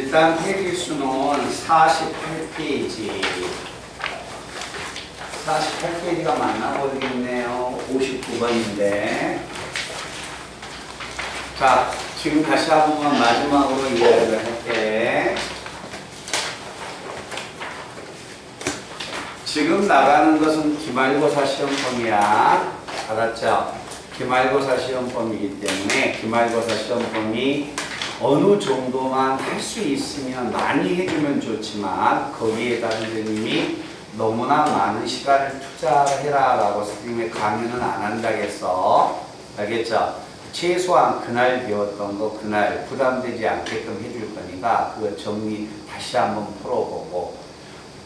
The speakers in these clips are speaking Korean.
일단 페이지 수는 48페이지. 48페이지가 맞나 모르겠네요. 59번인데. 자, 지금 다시 한 번만 마지막으로 이야기를 할게. 지금 나가는 것은 기말고사 시험범위야. 알았죠? 기말고사 시험범위이기 때문에 기말고사 시험범위 어느 정도만 할 수 있으면 많이 해주면 좋지만 거기에다 선생님이 너무나 많은 시간을 투자해라 라고 선생님의 강의는 안 한다겠어. 알겠죠? 최소한 그날 배웠던 거 그날 부담되지 않게끔 해줄 거니까 그거 정리 다시 한번 풀어보고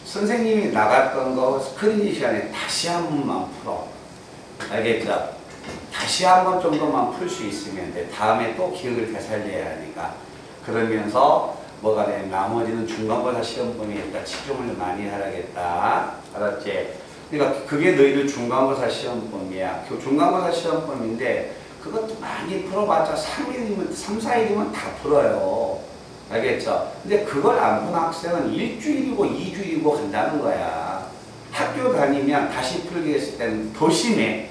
선생님이 나갔던 거 스크린 시간에 다시 한 번만 풀어. 알겠죠? 다시 한 번 정도만 풀 수 있으면 돼. 다음에 또 기억을 되살려야 하니까. 그러면서 뭐가 돼? 나머지는 중간고사 시험범위에다 치중을 많이 하라겠다. 알았지? 그러니까 그게 너희들 중간고사 시험범위야. 중간고사 시험범위인데 그것도 많이 풀어봤자 3일이면, 3, 4일이면 다 풀어요. 알겠죠? 근데 그걸 안 푼 학생은 일주일이고 2주일이고 간다는 거야. 학교 다니면 다시 풀게 했을 때는 더 심해.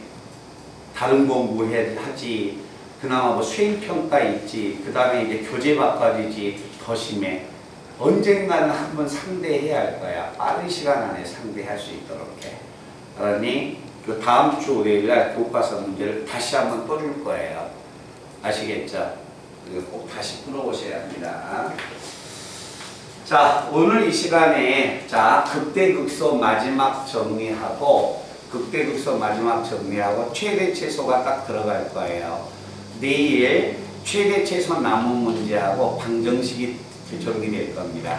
다른 공부하지. 그나마 뭐 수행평가 있지. 그 다음에 이제 교재바꿔지지. 더 심해. 언젠가는 한번 상대해야 할 거야. 빠른 시간 안에 상대할 수 있도록 해. 알았니? 그 다음 주 월요일날 교과서 문제를 다시 한번 또 줄 거예요. 아시겠죠? 이거 꼭 다시 풀어보셔야 합니다. 자, 오늘 이 시간에 자 극대극소 마지막 정리하고 극대극소 마지막 정리하고 최대 최소가 딱 들어갈 거예요. 내일 최대 최소 남은 문제하고 방정식이 정리될 겁니다.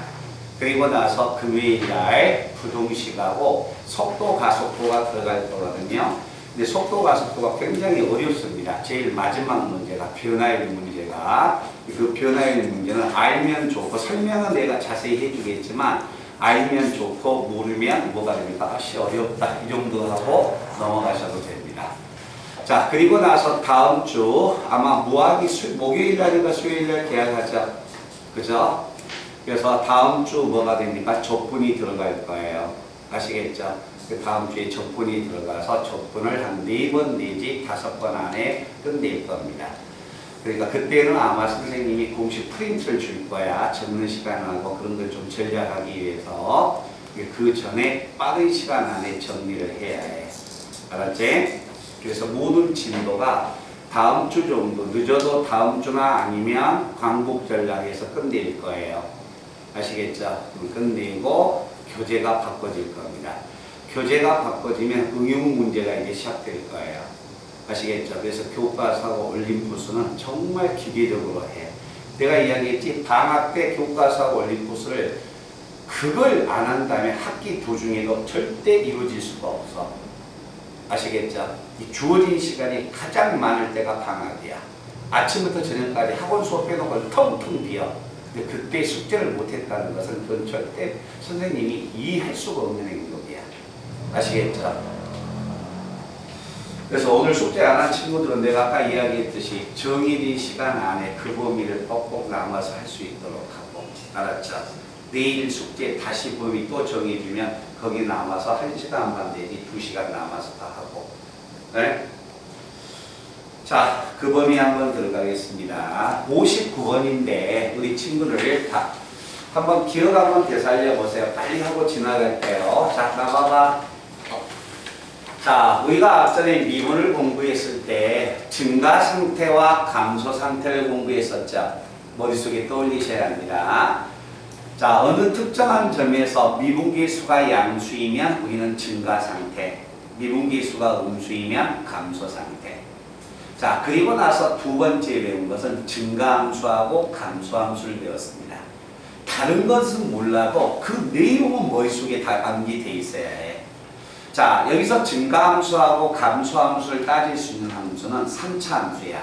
그리고 나서 금요일날 부동식하고 속도 가속도가 들어갈 거거든요. 근데 속도 가속도가 굉장히 어렵습니다. 제일 마지막 문제가 변화율 문제가 그 변화율 문제는 알면 좋고 설명은 내가 자세히 해주겠지만 알면 좋고 모르면 뭐가 됩니까? 아씨 어렵다 이 정도 하고 넘어가셔도 됩니다. 자 그리고 나서 다음 주 아마 무학이 목요일 날인가 수요일 날 계약하죠. 그죠? 그래서 다음 주 뭐가 됩니까? 적분이 들어갈 거예요. 아시겠죠? 그 다음 주에 적분이 들어가서 적분을 한 4번 내지 5번 안에 끝낼 겁니다. 그러니까 그때는 아마 선생님이 공식 프린트를 줄 거야. 적는 시간하고 그런 걸 좀 전략하기 위해서 그 전에 빠른 시간 안에 정리를 해야 해. 알았지? 그래서 모든 진도가 다음 주 정도 늦어도 다음 주나 아니면 광복 전략에서 끝낼 거예요. 아시겠죠? 끝내고 교재가 바꿔질 겁니다. 교재가 바꿔지면 응용 문제가 이제 시작될 거예요. 아시겠죠? 그래서 교과서하고 올림푸스는 정말 기계적으로 해. 내가 이야기했지 방학 때 교과서하고 올림푸스를 그걸 안 한다면 학기 도중에도 절대 이루어질 수가 없어. 아시겠죠? 이 주어진 시간이 가장 많을 때가 방학이야. 아침부터 저녁까지 학원 수업해놓고 텅텅 비어. 근데 그때 숙제를 못했다는 것은 그건 절대 선생님이 이해할 수가 없는 행동이야. 아시겠죠? 그래서 오늘 숙제 안 한 친구들은 내가 아까 이야기했듯이 정해진 시간 안에 그 범위를 꼭꼭 남아서 할 수 있도록 하고 알았죠? 내일 숙제 다시 범위 또 정해주면 거기 남아서 1시간 반 내지 2시간 남아서 다 하고 네? 자, 그 범위 한번 들어가겠습니다. 59번인데 우리 친구들 다 한번 기억 한번 되살려 보세요. 빨리 하고 지나갈게요. 자, 나와봐. 자, 우리가 앞전에 미분을 공부했을 때 증가 상태와 감소 상태를 공부했었죠. 머릿속에 떠올리셔야 합니다. 자, 어느 특정한 점에서 미분계 수가 양수이면 우리는 증가 상태, 미분계 수가 음수이면 감소 상태. 자, 그리고 나서 두 번째 배운 것은 증가함수하고 감소함수를 배웠습니다. 다른 것은 몰라도 그 내용은 머릿속에 다 암기되어 있어야 해. 자, 여기서 증가함수하고 감소함수를 따질 수 있는 함수는 3차 함수야.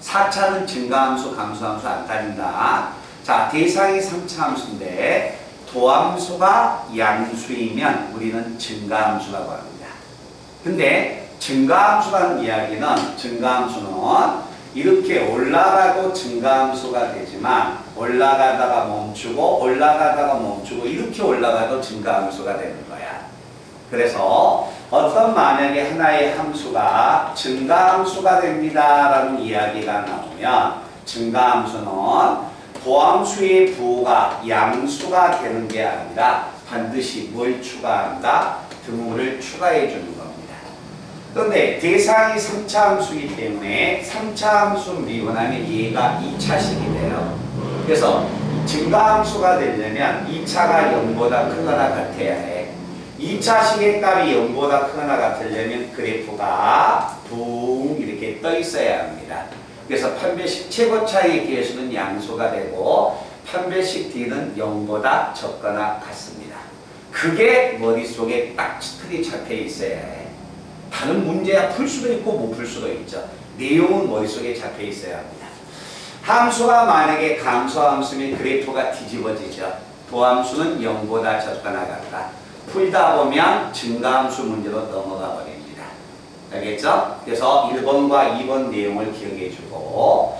4차는 증가함수, 감소함수 안 따진다. 자, 대상이 3차 함수인데 도함수가 양수이면 우리는 증가함수라고 합니다. 근데 증가함수라는 이야기는 증가함수는 이렇게 올라가도 증가함수가 되지만 하지만 올라가다가 멈추고 이렇게 올라가도 증가함수가 되는 거야. 그래서 어떤 만약에 하나의 함수가 증가함수가 됩니다라는 이야기가 나오면 증가함수는 도함수의 부호가 양수가 되는 게 아니라 반드시 뭘 추가한다? 등호를 추가해 주는 겁니다. 그런데 대상이 3차 함수이기 때문에 3차 함수 미분하면 얘가 2차식이 돼요. 그래서 증가함수가 되려면 2차가 0보다 크거나 같아야 해. 2차식의 값이 0보다 크거나 같으려면 그래프가 붕 이렇게 떠 있어야 합니다. 그래서 판별식 최고차의 계수는 양수가 되고 판별식 D는 0보다 적거나 같습니다. 그게 머릿속에 딱 틀이 잡혀 있어야 해. 다른 문제야 풀 수도 있고 못 풀 수도 있죠. 내용은 머릿속에 잡혀 있어야 합니다. 함수가 만약에 감소함수면 그래프가 뒤집어지죠. 도함수는 0보다 적거나 같다. 풀다 보면 증가함수 문제로 넘어가 버립니다. 알겠죠? 그래서 1번과 2번 내용을 기억해 주고,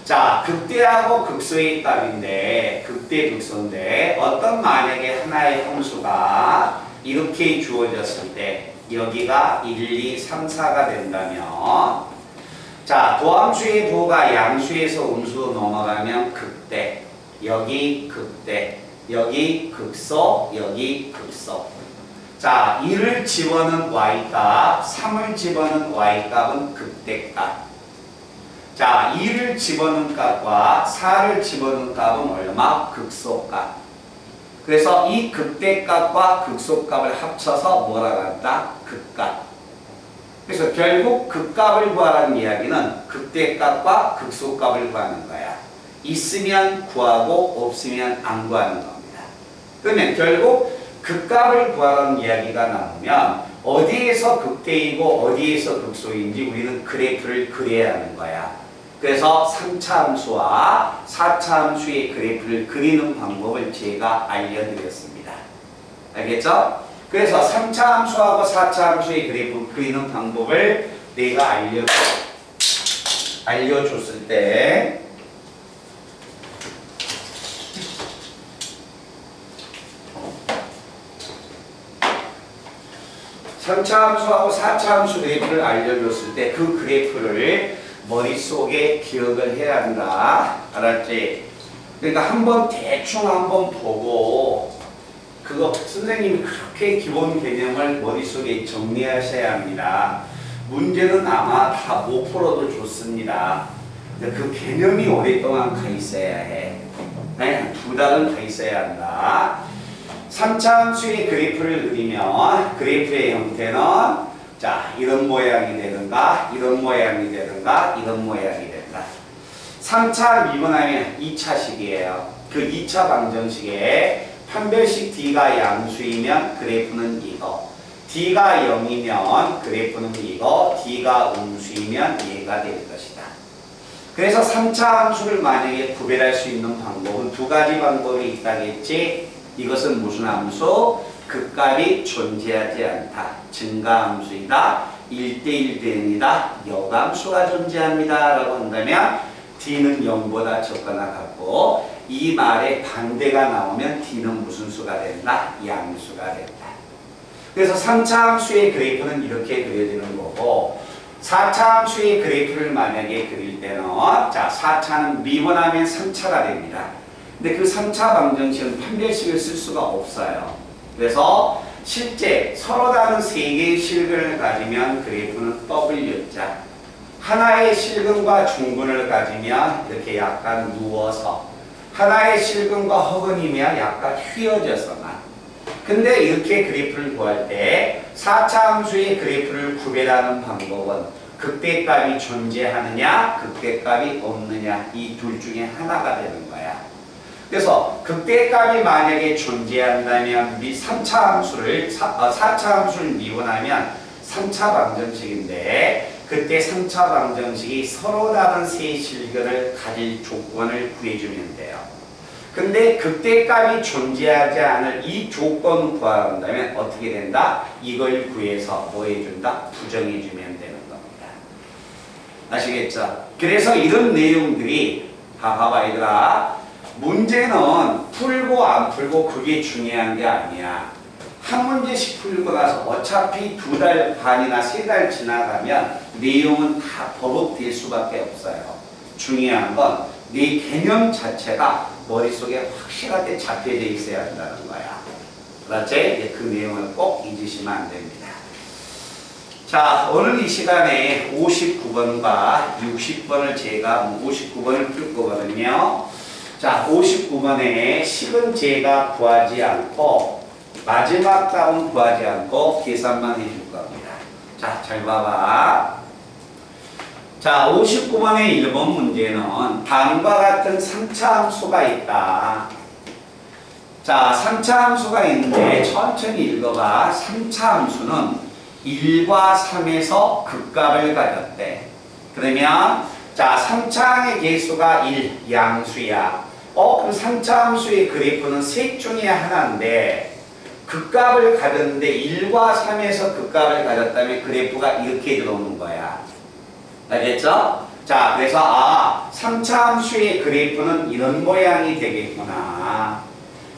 자, 극대하고 극소의 값인데, 극대 극소인데 어떤 만약에 하나의 함수가 이렇게 주어졌을 때 여기가 1, 2, 3, 4가 된다면, 자, 도함수의 부호가 양수에서 음수로 넘어가면 극대, 여기 극대, 여기 극소, 여기 극소. 자, 1을 집어넣은 y값, 3을 집어넣은 y값은 극대값. 자, 2를 집어넣은 값과 4를 집어넣은 값은 얼마? 극소값. 그래서 이 극대값과 극소값을 합쳐서 뭐라고 한다? 극값. 그래서 결국 극값을 구하라는 이야기는 극대값과 극소값을 구하는 거야. 있으면 구하고 없으면 안 구하는 겁니다. 그러면 결국 극값을 구하라는 이야기가 나오면 어디에서 극대이고 어디에서 극소인지 우리는 그래프를 그려야 하는 거야. 그래서 3차 함수와 4차 함수의 그래프를 그리는 방법을 제가 알려드렸습니다. 알겠죠? 그래서 3차 함수하고 4차 함수의 그래프 그리는 방법을 내가 알려줬을 때 3차 함수하고 4차 함수 그래프를 알려줬을 때 그 그래프를 머릿속에 기억을 해야 한다. 알았지? 그러니까 한번 대충 한번 보고 그거 선생님이 그렇게 기본 개념을 머릿속에 정리하셔야 합니다. 문제는 아마 다 못 풀어도 좋습니다. 근데 그 개념이 오랫동안 가 있어야 해. 네? 2달은 가 있어야 한다. 3차 함수의 그래프를 그리면 그래프의 형태는 자, 이런 모양이 되는가, 이런 모양이 되는가, 이런 모양이 된다. 3차 미분하면 2차식이에요. 그 2차 방정식에 판별식 D가 양수이면 그래프는 이거, D가 0이면 그래프는 이거, D가 음수이면 얘가 될 것이다. 그래서 3차 함수를 만약에 구별할 수 있는 방법은 2가지 방법이 있다겠지. 이것은 무슨 함수? 극값이 존재하지 않다. 증가함수이다. 1대1 대응이다. 역함수가 존재합니다. 라고 한다면 D는 0보다 적거나 같고 이 말에 반대가 나오면 D는 무슨 수가 된다? 양수가 된다. 그래서 3차 함수의 그래프는 이렇게 그려지는 거고 4차 함수의 그래프를 만약에 그릴 때는 자, 4차는 미분하면 3차가 됩니다. 근데 그 3차 방정식은 판별식을 쓸 수가 없어요. 그래서 실제 서로 다른 3개의 실근을 가지면 그래프는 W자, 하나의 실근과 중근을 가지면 이렇게 약간 누워서, 하나의 실근과 허근이면 약간 휘어져서만. 근데 이렇게 그래프를 구할 때 4차 함수의 그래프를 구별하는 방법은 극대값이 존재하느냐 극대값이 없느냐 이 둘 중에 하나가 되는 거야. 그래서 극대값이 만약에 존재한다면 우리 4차 함수를 미분하면 3차 방정식인데 그때 3차 방정식이 서로 다른 세 실근을 가질 조건을 구해주면 돼요. 근데 극대값이 존재하지 않을 이 조건 구한다면 어떻게 된다? 이걸 구해서 뭐 해준다? 부정해주면 되는 겁니다. 아시겠죠? 그래서 이런 내용들이 봐봐 얘들아. 문제는 풀고 안 풀고 그게 중요한 게 아니야. 한 문제씩 풀고 나서 어차피 2달 반이나 3달 지나가면 내용은 다 버벅될 수밖에 없어요. 중요한 건 네 개념 자체가 머릿속에 확실하게 잡혀져 있어야 한다는 거야. 그렇지? 그 내용을 꼭 잊으시면 안 됩니다. 자, 오늘 이 시간에 59번과 60번을 제가 59번을 풀 거거든요. 자, 59번에 식은 제가 구하지 않고 마지막 답은 구하지 않고 계산만 해줄 겁니다. 자, 잘 봐봐. 자, 59번의 1번 문제는 다음과 같은 3차 함수가 있다. 자, 3차 함수가 있는데 천천히 읽어봐. 3차 함수는 1과 3에서 극값을 가졌대. 그러면 자, 3차항의 개수가 1, 양수야. 그럼 3차 함수의 그래프는 셋 중에 하나인데 극값을 가졌는데 1과 3에서 극값을 가졌다면 그래프가 이렇게 들어오는 거야. 알겠죠? 자, 그래서 3차 함수의 그래프는 이런 모양이 되겠구나.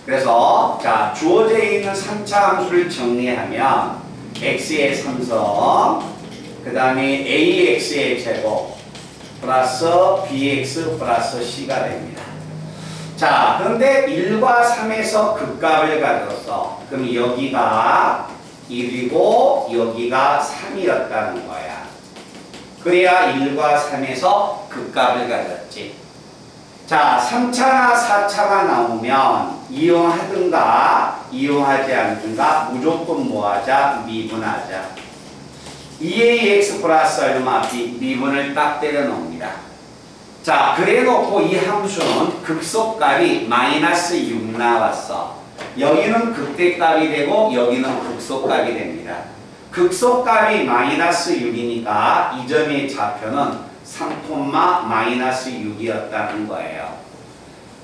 그래서 자, 주어져 있는 3차 함수를 정리하면 x의 3성, 그 다음에 ax의 제곱 플러스 bx 플러스 c가 됩니다. 자, 그런데 1과 3에서 극값을 가졌어. 그럼 여기가 1이고 여기가 3이었다는 거야. 그래야 1과 3에서 극값을 가졌지. 자, 3차나 4차가 나오면 이용하든가 이용하지 않든가 무조건 뭐하자? 미분하자. 2ax 플러스 얼마? 미분을 딱 때려 놓습니다. 자, 그래 놓고 이 함수는 극소값이 마이너스 6 나왔어. 여기는 극대값이 되고 여기는 극소값이 됩니다. 극소값이 마이너스 6이니까 이 점의 좌표는 3, 마이너스 6이었다는 거예요.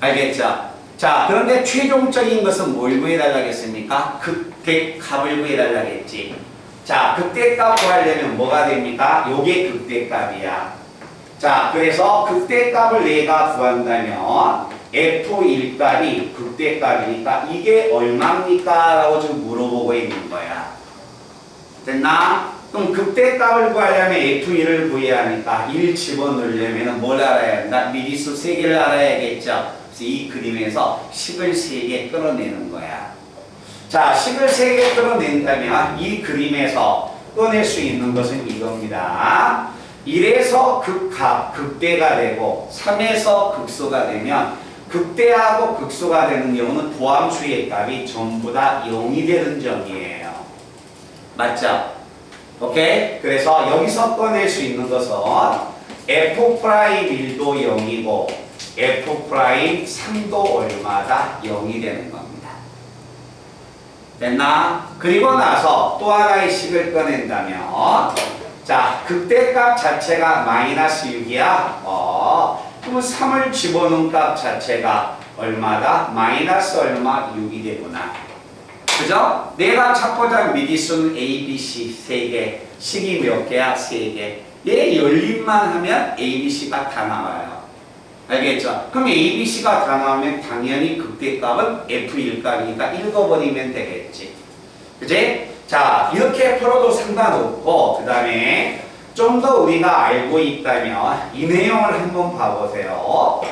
알겠죠? 자, 그런데 최종적인 것은 뭘 구해달라겠습니까? 극대값을 구해달라겠지. 자, 극대값 구하려면 뭐가 됩니까? 요게 극대값이야. 자, 그래서 극대값을 내가 구한다면 F1 값이 극대값이니까 이게 얼마입니까? 라고 지금 물어보고 있는 거야. 됐나? 그럼 극대값을 구하려면 F1을 구해야 하니까 1 집어넣으려면 뭘 알아야 한다? 미리수 3개를 알아야겠죠? 그래서 이 그림에서 식을 3개 끌어내는 거야. 자, 식을 3개 끌어낸다면 이 그림에서 꺼낼 수 있는 것은 이겁니다. 1에서 극합, 극대가 되고 3에서 극소가 되면 극대하고 극소가 되는 경우는 도함수의 값이 전부 다 0이 되는 점이에요. 맞죠? 오케이? 그래서 여기서 꺼낼 수 있는 것은 F'1도 0이고 F'3도 얼마다 0이 되는 겁니다. 됐나? 그리고 나서 또 하나의 식을 꺼낸다면 자, 극대값 자체가 마이너스 6이야. 그러면 3을 집어넣은 값 자체가 얼마다? 마이너스 얼마? 6이 되구나. 그죠? 내가 찾고자 하는 미지수는 A, B, C 3개. 식이 몇 개야? 3개. 얘 열림만 하면 A, B, C가 다 나와요. 알겠죠? 그럼 A, B, C가 다 나오면 당연히 극대값은 F1 값이니까 읽어버리면 되겠지. 그지? 자, 이렇게 풀어도 상관없고 그 다음에 좀 더 우리가 알고 있다면 이 내용을 한번 봐보세요.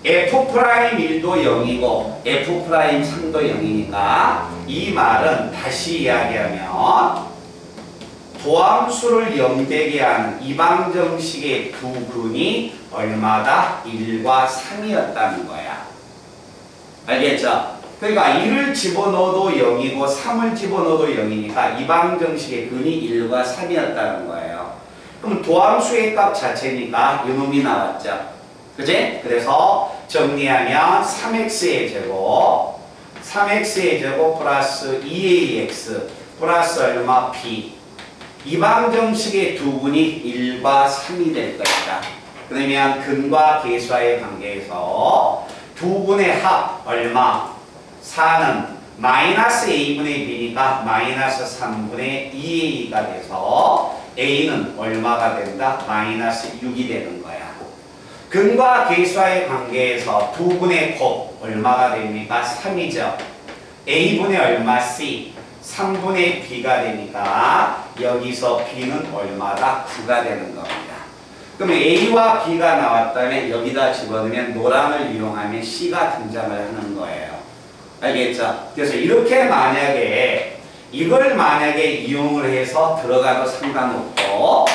F'1도 0이고 F'3도 0이니까 이 말은 다시 이야기하면 도함수를 0 되게 하는 이방정식의 두 근이 얼마다? 1과 3이었다는 거야. 알겠죠? 그러니까 1을 집어넣어도 0이고 3을 집어넣어도 0이니까 이방정식의 근이 1과 3이었다는 거예요. 그럼 도함수의 값 자체니까 이놈이 나왔죠. 그지? 그래서 정리하면 3x의 제곱 3x의 제곱 플러스 2ax 플러스 얼마? b 이방정식의 두 분이 1과 3이 될 것이다. 그러면 근과 계수와의 관계에서 두 분의 합 얼마? 4는 마이너스 a분의 b니까 마이너스 3분의 2a가 돼서 a는 얼마가 된다? 마이너스 6이 되는 거야. 근과 계수와의 관계에서 두 분의 곱 얼마가 됩니까? 3이죠. A분의 얼마? C. 3분의 B가 되니까 여기서 B는 얼마다? 9가 되는 겁니다. 그러면 A와 B가 나왔다면 여기다 집어넣으면 노랑을 이용하면 C가 등장을 하는 거예요. 알겠죠? 그래서 이렇게 만약에 이걸 이용을 해서 들어가도 상관없고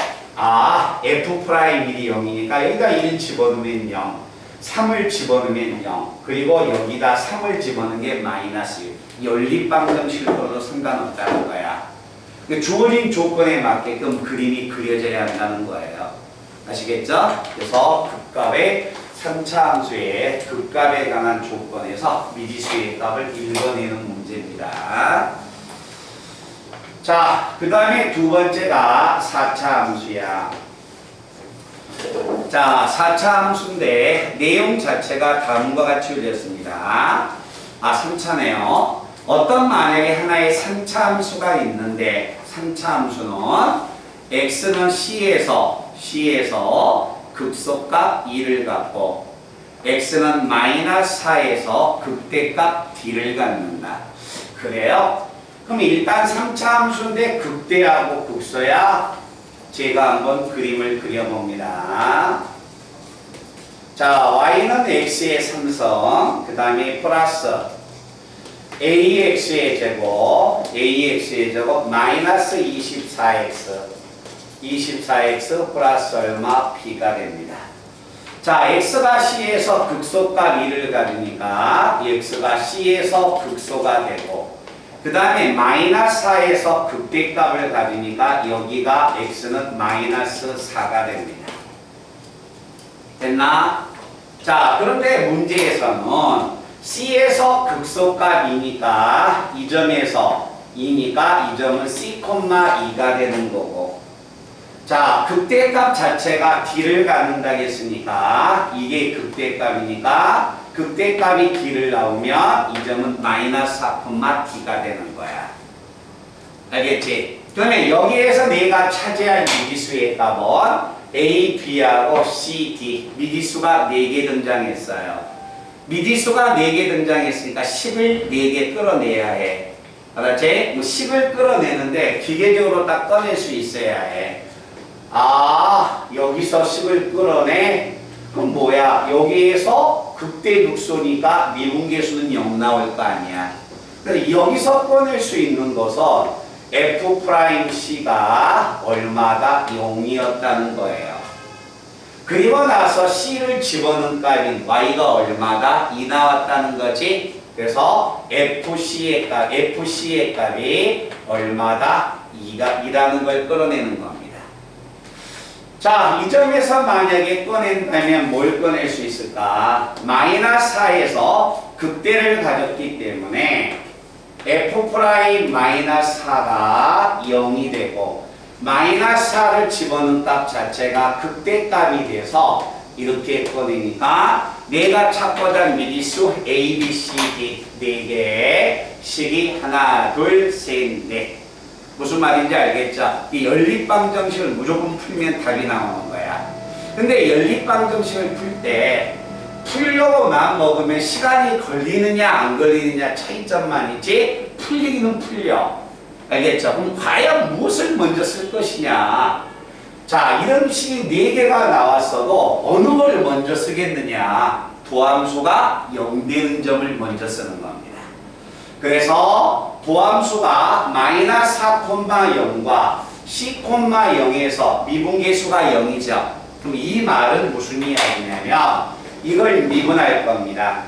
F'이 0이니까 여기다 1 집어넣으면 0, 3을 집어넣으면 0, 그리고 여기다 3을 집어넣는 게 마이너스 1. 연립방정식으로도 상관없다는 거야. 주어진 조건에 맞게끔 그림이 그려져야 한다는 거예요. 아시겠죠? 그래서 극값의 3차 함수의 극값에 관한 조건에서 미지수의 값을 읽어내는 문제입니다. 자, 그 다음에 두 번째가 4차 함수야. 자, 4차 함수인데 내용 자체가 다음과 같이 이루어졌습니다. 3차네요. 어떤 만약에 하나의 3차 함수가 있는데 3차 함수는 x는 C에서 극소값 2를 갖고 x는 마이너스 4에서 극대값 D를 갖는다. 그래요? 그럼 일단 3차 함수인데 극대하고 극소야. 제가 한번 그림을 그려봅니다. 자, y는 x의 3성, 그 다음에 플러스 ax의 제곱 마이너스 24x 플러스 얼마? b가 됩니다. 자, x가 C에서 극소값 2를 가지니까 x가 C에서 극소가 되고 그 다음에 마이너스 4에서 극대값을 가지니까 여기가 x는 마이너스 4가 됩니다. 됐나? 자, 그런데 문제에서는 C에서 극소값이니까 이 점에서 2니까 이 점은 C,2가 되는 거고 자, 극대값 자체가 D를 갖는다 했으니까 이게 극대값이니까 극대값이 D를 나오면 이 점은 마이너스 4,D가 되는 거야. 알겠지? 그러면 여기에서 내가 차지할 미지수의 값은 A, B하고 C, D 미지수가 4개 등장했어요. 미지수가 4개 등장했으니까 10을 4개 끌어내야 해. 알았지? 10을 끌어내는데 기계적으로 딱 꺼낼 수 있어야 해. 여기서 10을 끌어내? 그럼 뭐야? 여기에서 극대 극소니까 미분계수는 0 나올 거 아니야. 그래서 여기서 꺼낼 수 있는 것은 F'C가 얼마다? 0이었다는 거예요. 그리고 나서 C를 집어넣은 값인 Y가 얼마다? 2 나왔다는 거지. 그래서 FC의 값이 얼마다? 2라는 걸 끌어내는 겁니다. 자, 이 점에서 만약에 꺼낸다면 뭘 꺼낼 수 있을까? 마이너스 4에서 극대를 가졌기 때문에 F'-4가 0이 되고 마이너스 4를 집어넣은 값 자체가 극대값이 돼서 이렇게 꺼내니까 내가 찾고자 한 미지수 A, B, C, D 4개의 식이 하나, 둘, 셋, 넷. 무슨 말인지 알겠죠? 이 연립방정식을 무조건 풀면 답이 나오는 거야. 근데 연립방정식을 풀 때 풀려고 마음 먹으면 시간이 걸리느냐 안 걸리느냐 차이점만 있지 풀리기는 풀려. 알겠죠? 그럼 과연 무엇을 먼저 쓸 것이냐? 자, 이런 식이 4개가 나왔어도 어느 걸 먼저 쓰겠느냐? 도함수가 0 되는 점을 먼저 쓰는 겁니다. 그래서 도함수가 마이너스 4,0과 C,0에서 미분계수가 0이죠. 그럼 이 말은 무슨 이야기냐면 이걸 미분할 겁니다.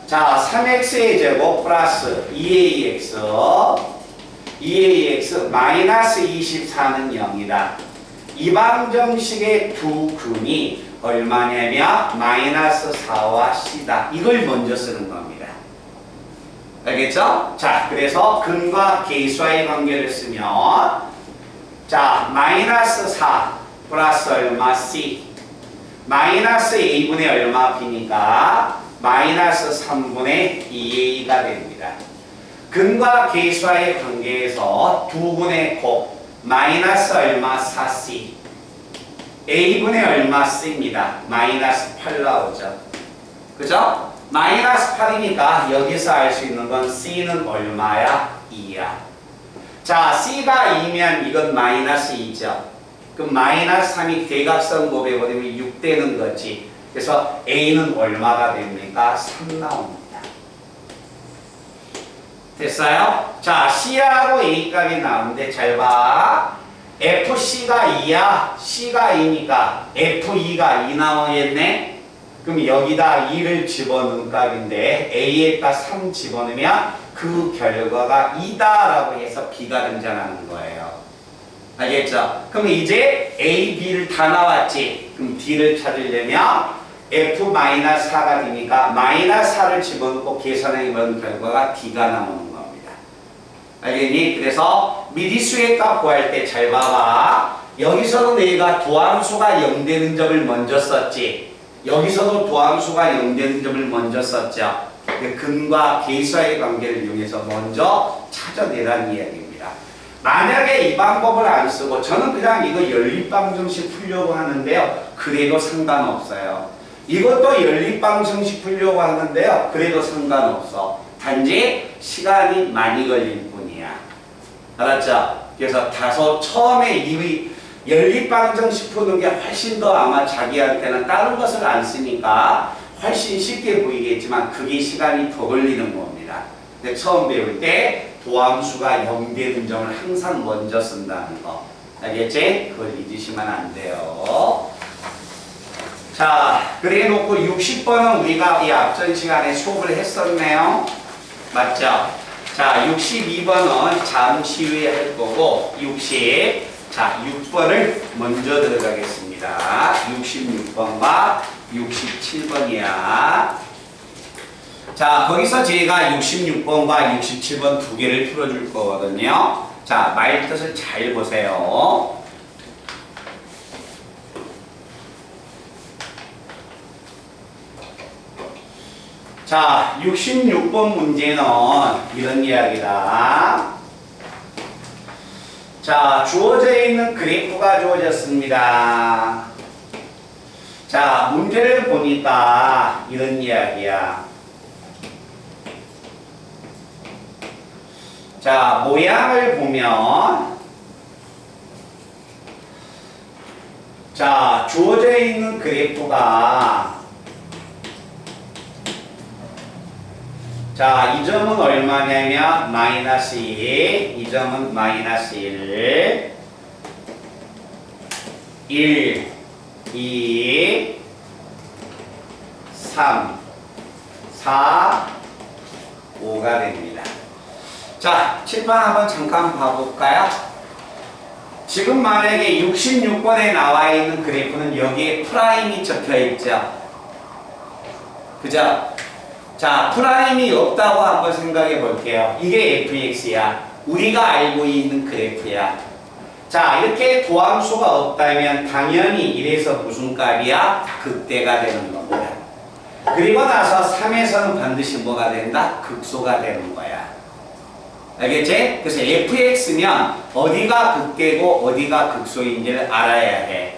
자, 3x의 제곱 플러스 2ax 마이너스 24는 0이다. 이 방정식의 두 근이 얼마냐면 마이너스 4와 C다. 이걸 먼저 쓰는 겁니다. 알겠죠? 자, 그래서 근과 계수와의 관계를 쓰면 자, 마이너스 4 플러스 얼마 C 마이너스 A분의 얼마 B니까 마이너스 3분의 2A가 됩니다. 근과 계수와의 관계에서 두 분의 곱 마이너스 얼마 4C A분의 얼마 C입니다. 마이너스 8 나오죠. 그죠? 마이너스 8이니까 여기서 알 수 있는 건 C는 얼마야? 2야. 자, C가 2면 이건 마이너스 2죠. 그럼 마이너스 3이 대각선 곱해버리면 6 되는 거지. 그래서 A는 얼마가 됩니까? 3 나옵니다. 됐어요? 자, C하고 A 값이 나오는데 잘 봐. FC가 2야. C가 2니까 F2가 2 나오겠네. 그럼 여기다 2를 집어넣은 값인데 A의 값 3 집어넣으면 그 결과가 2다라고 해서 B가 등장하는 거예요. 알겠죠? 그럼 이제 A, B를 다 나왔지. 그럼 D를 찾으려면 F-4가 되니까 마이너스 4를 집어넣고 계산해보는 결과가 D가 나오는 겁니다. 알겠니? 그래서 미리수의 값 구할 때 잘 봐봐. 여기서도 내가 도함수가 0 되는 점을 먼저 썼지. 여기서도 도함수가 0 되는 점을 먼저 썼죠. 근과 계수의 관계를 이용해서 먼저 찾아내라는 이야기입니다. 만약에 이 방법을 안 쓰고 저는 그냥 이거 연립방정식 풀려고 하는데요. 그래도 상관없어요. 이것도 연립방정식 풀려고 하는데요. 그래도 상관없어. 단지 시간이 많이 걸릴 뿐이야. 알았죠? 그래서 다소 처음에 이 연립방정식 푸는 게 훨씬 더 아마 자기한테는 다른 것을 안 쓰니까 훨씬 쉽게 보이겠지만 그게 시간이 더 걸리는 겁니다. 근데 처음 배울 때 도함수가 0 되는 점을 항상 먼저 쓴다는 거. 알겠지? 그걸 잊으시면 안 돼요. 자, 그래 놓고 60번은 우리가 이 앞전 시간에 수업을 했었네요. 맞죠? 자, 62번은 잠시 후에 할 거고 자, 6번을 먼저 들어가겠습니다. 66번과 67번이야. 자, 거기서 제가 66번과 67번 두 개를 풀어줄 거거든요. 자, 말 뜻을 잘 보세요. 자, 66번 문제는 이런 이야기다. 자, 주어져 있는 그래프가 주어졌습니다. 자, 문제를 보니까 이런 이야기야. 자, 모양을 보면 자, 주어져 있는 그래프가 자, 이 점은 얼마냐면 마이너스 2, 이 점은 마이너스 1, 1, 2, 3, 4, 5가 됩니다. 자, 칠판 한번 잠깐 봐볼까요? 지금 만약에 66번에 나와 있는 그래프는 여기에 프라임이 적혀 있죠. 그죠? 자, 프라임이 없다고 한번 생각해 볼게요. 이게 fx야. 우리가 알고 있는 그래프야. 자, 이렇게 도함수가 없다면 당연히 1에서 무슨 값이야? 극대가 되는 겁니다. 그리고 나서 3에서는 반드시 뭐가 된다? 극소가 되는 거야. 알겠지? 그래서 fx면 어디가 극대고 어디가 극소인지를 알아야 해.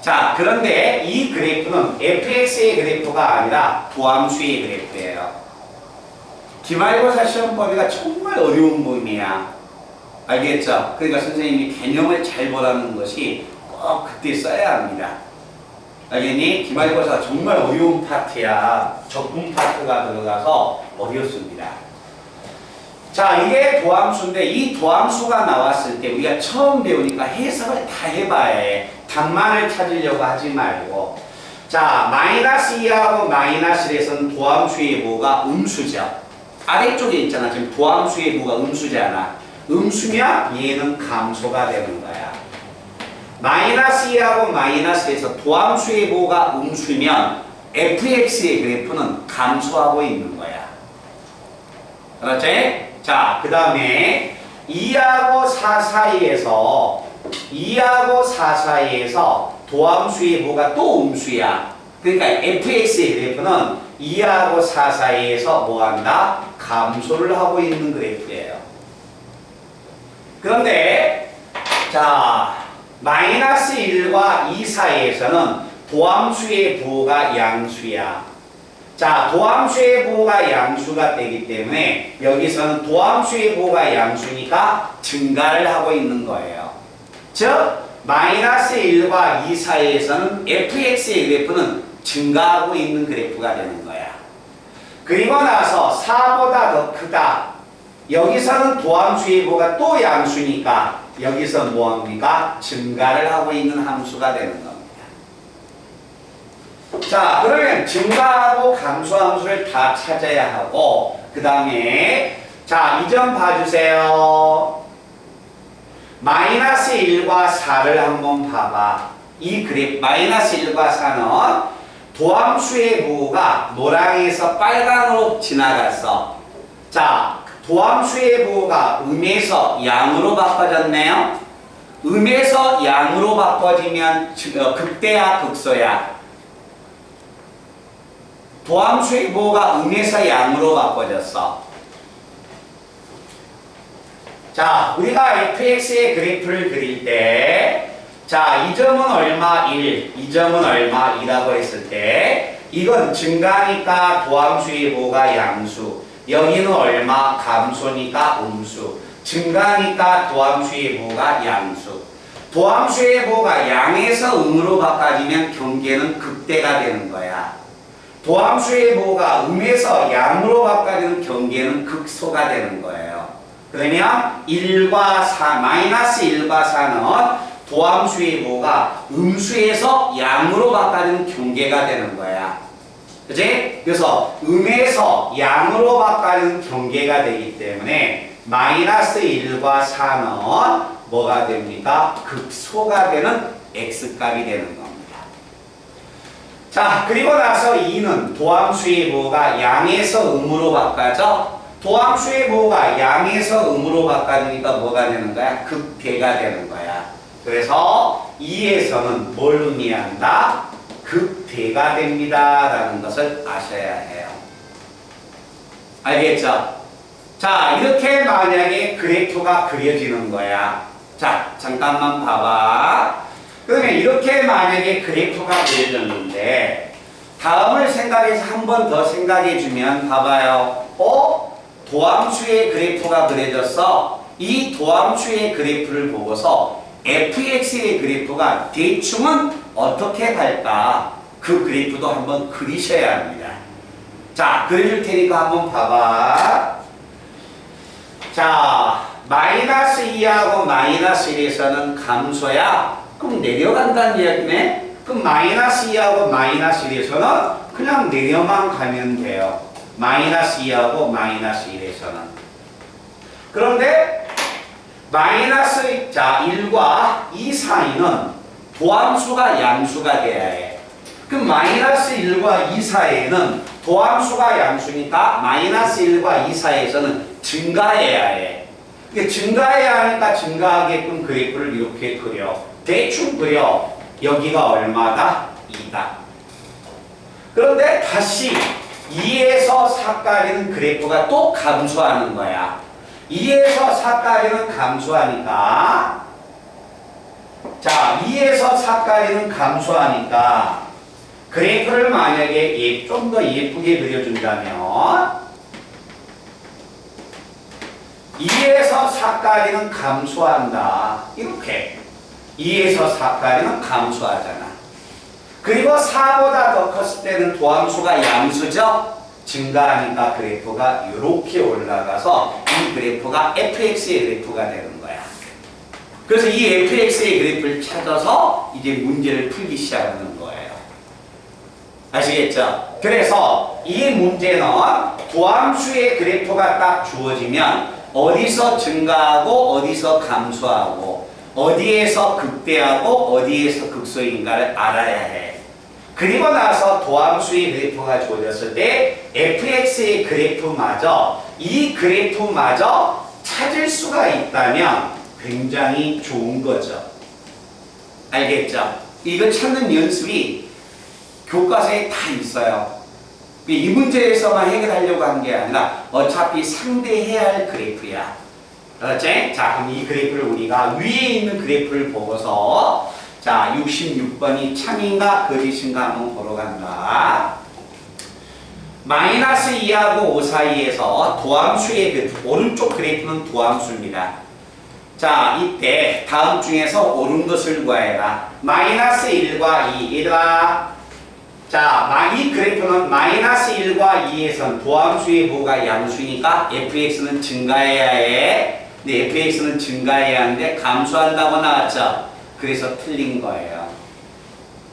자, 그런데 이 그래프는 fx의 그래프가 아니라 도함수의 그래프예요. 기말고사 시험 범위가 정말 어려운 범위야. 알겠죠? 그러니까 선생님이 개념을 잘 보라는 것이 꼭 그때 써야 합니다. 알겠니? 기말고사가 정말 어려운 파트야. 적분 파트가 들어가서 어렵습니다. 자, 이게 도함수인데 이 도함수가 나왔을 때 우리가 처음 배우니까 해석을 다 해봐야 해. 답만을 찾으려고 하지 말고. 자, 마이너스 2하고 마이너스 1에서는 도함수의 뭐가 음수죠. 아래쪽에 있잖아. 지금 도함수의 뭐가 음수잖아. 음수면 얘는 감소가 되는 거야. 마이너스 2하고 마이너스 1에서 도함수의 뭐가 음수면 fx의 그래프는 감소하고 있는 거야. 알았지? 자, 그 다음에 2하고 4 사이에서 도함수의 뭐가 또 음수야. 그러니까 fx의 그래프는 2하고 4 사이에서 뭐한다? 감소를 하고 있는 그래프예요. 그런데 자, 마이너스 1과 2 사이에서는 도함수의 부호가 양수야. 자, 도함수의 부호가 양수가 되기 때문에 여기서는 도함수의 부호가 양수니까 증가를 하고 있는 거예요. 즉, 마이너스 1과 2 사이에서는 fx의 그래프는 증가하고 있는 그래프가 되는 거야. 그리고 나서 4보다 더 크다. 여기서는 도함수의 부호가 또 양수니까 여기서 뭐합니까? 증가를 하고 있는 함수가 되는 겁니다. 자, 그러면 증가하고 감소함수를 다 찾아야 하고 그 다음에 자, 이 점 봐주세요. 마이너스 1과 4를 한번 봐봐. 이 그래프 마이너스 1과 4는 도함수의 부호가 노랑에서 빨강으로 지나갔어. 자, 도함수의 부호가 음에서 양으로 바꿔졌네요. 음에서 양으로 바꿔지면 극대야 극소야? 도함수의 부호가 음에서 양으로 바꿔졌어. 자, 우리가 fx의 그래프를 그릴 때 자, 이 점은 얼마 1, 이 점은 얼마 2라고 했을 때 이건 증가니까 도함수의 부호가 양수, 여기는 얼마 감소니까 음수, 증가니까 도함수의 부호가 양수. 도함수의 부호가 양에서 음으로 바꿔지면 경계는 극대가 되는 거야. 도함수의 부호가 음에서 양으로 바꿔지는 경계는 극소가 되는 거예요. 그러면 1과 4, 마이너스 1과 4는 도함수의 부호가 음수에서 양으로 바꿔지는 경계가 되는 거야. 그치? 그래서 음에서 양으로 바꿔지는 경계가 되기 때문에 마이너스 1과 4는 뭐가 됩니까? 극소가 되는 x값이 되는 겁니다. 자, 그리고 나서 2는 도함수의 부호가 양에서 음으로 바꿔져. 도함수의 부호가 양에서 음으로 바꿔지니까 뭐가 되는 거야? 극대가 되는 거야. 그래서 2에서는 뭘 의미한다? 극대가 됩니다. 라는 것을 아셔야 해요. 알겠죠? 자, 이렇게 만약에 그래프가 그려지는 거야. 자, 잠깐만 봐봐. 그러면 이렇게 만약에 그래프가 그려졌는데 다음을 생각해서 한 번 더 생각해 주면 봐봐요. 도함수의 그래프가 그려졌어. 이 도함수의 그래프를 보고서 fx의 그래프가 대충은 어떻게 갈까? 그 그래프도 한번 그리셔야 합니다. 자, 그려줄 테니까 한번 봐봐. 자, 마이너스 2하고 마이너스 1에서는 감소야. 그럼 내려간다는 이야기네? 그럼 마이너스 2하고 마이너스 1에서는 그냥 내려만 가면 돼요. 마이너스 2하고 마이너스 1에서는. 그런데 마이너스 자 1과 2 사이는 도함수가 양수가 돼야 해. 그럼 마이너스 1과 2 사이에는 도함수가 양수니까 마이너스 1과 2 사이에서는 증가해야 해. 그러니까 증가해야 하니까 증가하게끔 그래프를 이렇게 그려. 대충 그려. 여기가 얼마다? 2다. 그런데 다시 2에서 4까지는 그래프가 또 감소하는 거야. 2에서 4까지는 감소하니까 자, 2에서 4까지는 감소하니까 그래프를 만약에 좀 더 예쁘게 그려준다면 2에서 4까지는 감소한다. 이렇게 2에서 4까지는 감소하잖아. 그리고 4보다 더 컸을 때는 도함수가 양수죠? 증가하니까 그래프가 이렇게 올라가서 이 그래프가 fx의 그래프가 되는 거야. 그래서 이 fx의 그래프를 찾아서 이제 문제를 풀기 시작하는 거예요. 아시겠죠? 그래서 이 문제는 도함수의 그래프가 딱 주어지면 어디서 증가하고 어디서 감소하고 어디에서 극대하고 어디에서 극소인가를 알아야 해. 그리고 나서 도함수의 그래프가 주어졌을 때 fx의 그래프마저 이 그래프마저 찾을 수가 있다면 굉장히 좋은 거죠. 알겠죠? 이거 찾는 연습이 교과서에 다 있어요. 이 문제에서만 해결하려고 한 게 아니라 어차피 상대해야 할 그래프야. 알았지? 자, 그럼 이 그래프를 우리가 위에 있는 그래프를 보고서 자, 66번이 참인가 거짓인가 한번 보러 간다. 마이너스 2하고 5 사이에서 도함수의 그래프, 오른쪽 그래프는 도함수입니다. 자, 이때 다음 중에서 옳은 것을 구하여라. 마이너스 1과 2. 얘들아, 자, 이 그래프는 마이너스 1과 2에선 도함수의 부호가 양수니까 fx는 증가해야 해. 근데 fx는 증가해야 하는데 감소한다고 나왔죠. 그래서 틀린 거예요.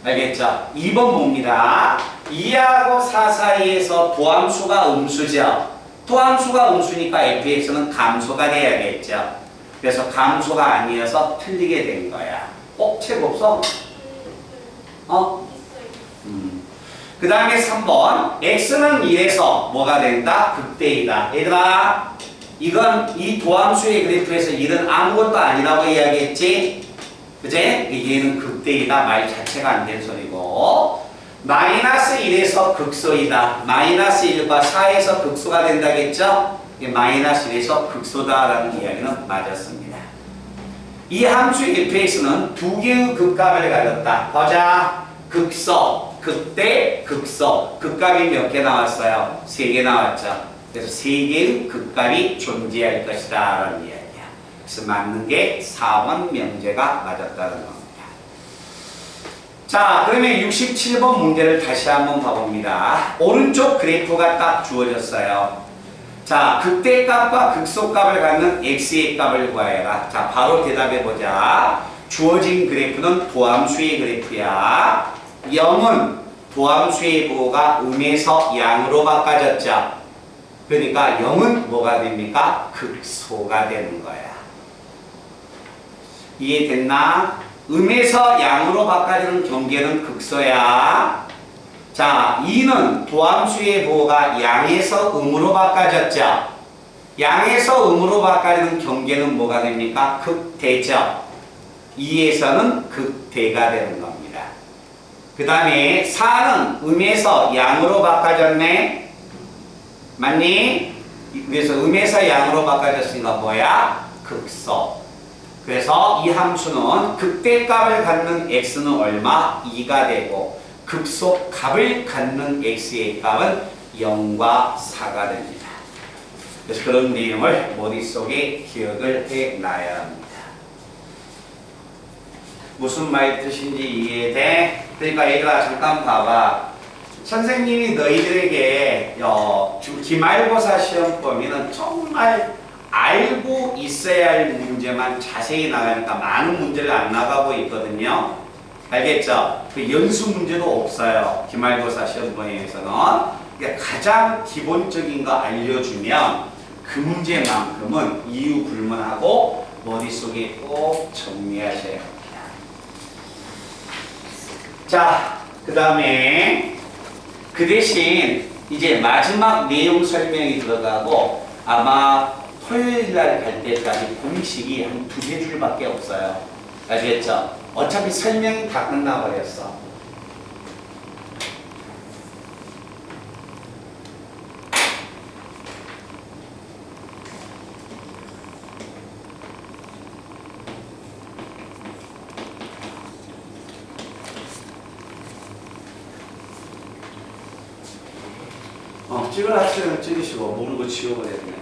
알겠죠? 2번 봅니다. 2하고 4 사이에서 도함수가 음수죠. 도함수가 음수니까 fx는 감소가 돼야겠죠. 그래서 감소가 아니어서 틀리게 된 거야. 책 없어? 그 다음에 3번. x는 1에서 뭐가 된다? 극대이다. 얘들아, 이건 이 도함수의 그래프에서 1은 아무것도 아니라고 이야기했지? 그제? 얘는 극대이다. 말 자체가 안 된 소리고. 마이너스 1에서 극소이다. 마이너스 1과 4에서 극소가 된다겠죠? 마이너스 1에서 극소다라는 이야기는 맞았습니다. 이 함수의 fx는 두 개의 극값을 가졌다. 보자. 극소, 극대, 극소. 극값이 몇 개 나왔어요? 3개 나왔죠. 그래서 3개의 극값이 존재할 것이다 라는 이야기야. 그래서 맞는 게 4번 명제가 맞았다는 겁니다. 자, 그러면 67번 문제를 다시 한번 봐봅니다. 오른쪽 그래프가 딱 주어졌어요. 자, 극대값과 극소값을 갖는 x의 값을 구하여라. 자, 바로 대답해보자. 주어진 그래프는 도함수의 그래프야. 0은 도함수의 부호가 음에서 양으로 바꿔졌죠. 그러니까 0은 뭐가 됩니까? 극소가 되는 거야. 이해됐나? 음에서 양으로 바꿔지는 경계는 극소야. 자, 2는 도함수의 부호가 양에서 음으로 바꿔졌죠. 양에서 음으로 바꿔지는 경계는 뭐가 됩니까? 극대죠. 2에서는 극대가 되는 겁니다. 그 다음에 4는 음에서 양으로 바꿔졌네. 맞니? 그래서 음에서 양으로 바꿔졌으니까 뭐야? 극소. 그래서 이 함수는 극대값을 갖는 x는 얼마? 2가 되고 극소값을 갖는 x의 값은 0과 4가 됩니다. 그래서 그런 내용을 머릿속에 기억을 해놔야 합니다. 무슨 말 뜻인지 이해돼? 그러니까 얘들아 잠깐 봐봐. 선생님이 너희들에게 기말고사 시험 범위는 정말 알고 있어야 할 문제만 자세히 나가니까 많은 문제를 안 나가고 있거든요. 알겠죠? 그 연수 문제도 없어요. 기말고사 시험 범위에서는. 그러니까 가장 기본적인 거 알려주면 그 문제만큼은 이유 불문하고 머릿속에 꼭 정리하셔야 합니다. 자, 그 다음에 그 대신 이제 마지막 내용 설명이 들어가고 아마 토요일날 갈 때까지 공식이 한 2-3줄밖에 없어요. 아시겠죠? 어차피 설명이 다 끝나버렸어. 찍으라시면 찍으시고 모르고 지워버렸네.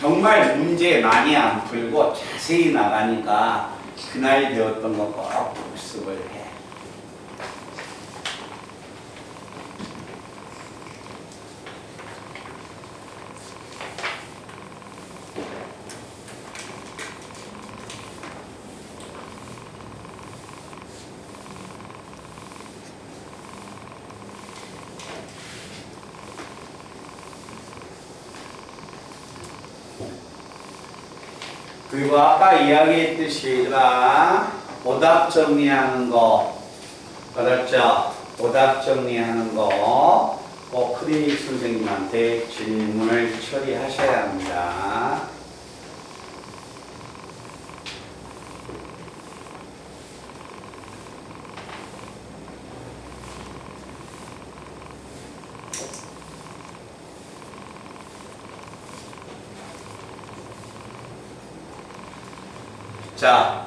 정말 문제 많이 안 풀고 자세히 나가니까 그날 배웠던 거 꼭 복습을 해. 그리고 아까 이야기했듯이 오답 정리하는 거 알았죠? 오답 정리하는 거 꼭 클리닉 선생님한테 질문을 처리하셔야 합니다. 자,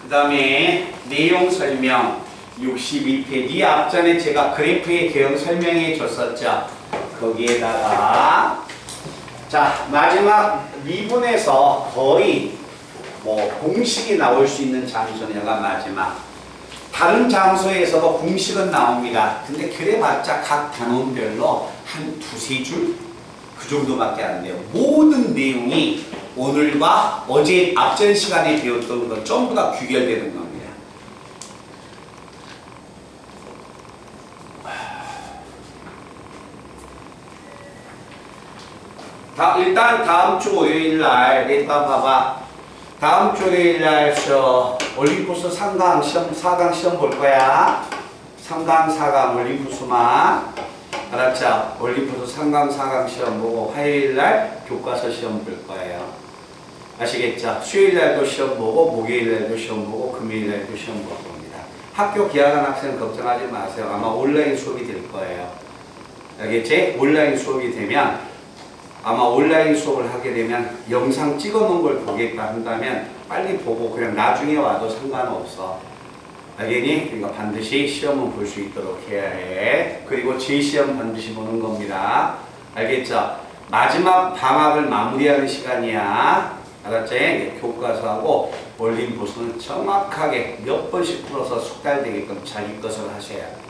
그 다음에 내용 설명 62페이지 앞전에 제가 그래프의 개형 설명해 줬었죠. 거기에다가 자 마지막 미분에서 거의 뭐 공식이 나올 수 있는 장소냐가 마지막. 다른 장소에서도 공식은 나옵니다. 근데 그래봤자 각 단원별로 한 두세 줄? 그 정도밖에 안 돼요. 모든 내용이 오늘과 어제 앞전 시간에 배웠던 것 전부 다 귀결되는 겁니다. 일단 다음 주 월요일날 일단 봐봐. 다음 주 월요일날 올림푸스 3강 시험 4강 시험 볼 거야. 3강 4강 올림푸스만 알았죠? 올림푸스 3강 4강 시험 보고 화요일날 교과서 시험 볼 거예요. 아시겠죠? 수요일날도 시험 보고 목요일날도 시험 보고 금요일날도 시험 볼 겁니다. 학교 기하간 학생 걱정하지 마세요. 아마 온라인 수업이 될 거예요. 알겠지? 온라인 수업이 되면 아마 온라인 수업을 하게 되면 영상 찍어 놓은 걸 보겠다 한다면 빨리 보고 그냥 나중에 와도 상관없어. 알겠니? 그러니까 반드시 시험은 볼 수 있도록 해야 해. 그리고 제시험 반드시 보는 겁니다. 알겠죠? 마지막 방학을 마무리하는 시간이야. 알았지? 교과서하고 올림푸스는 정확하게 몇 번씩 풀어서 숙달되게끔 자기 것을 하셔야 합니다.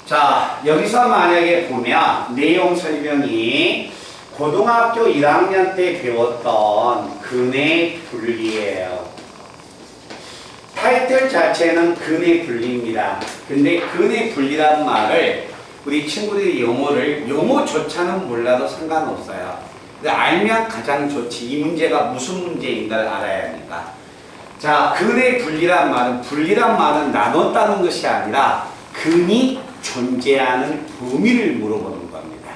자, 여기서 만약에 보면 내용 설명이 고등학교 1학년 때 배웠던 근의 분리예요. 타이틀 자체는 근의 분리입니다. 근데 근의 분리란 말을 우리 친구들이 용어조차는 몰라도 상관없어요. 근데 알면 가장 좋지. 이 문제가 무슨 문제인가를 알아야 하니까. 자, 근의 분리란 말은 나눴다는 것이 아니라 근이 존재하는 범위를 물어보는 겁니다.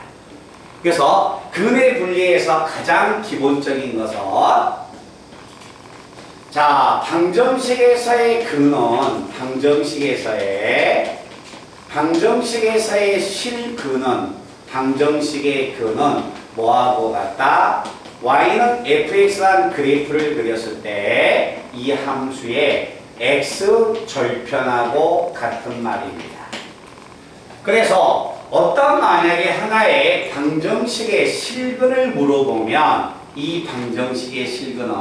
그래서 근의 분리에서 가장 기본적인 것은 자, 방정식에서의 근은 방정식에서의 실근은 방정식의 근은 뭐하고 같다? y는 fx라는 그래프를 그렸을 때 이 함수의 x 절편하고 같은 말입니다. 그래서 어떤 만약에 하나의 방정식의 실근을 물어보면 이 방정식의 실근은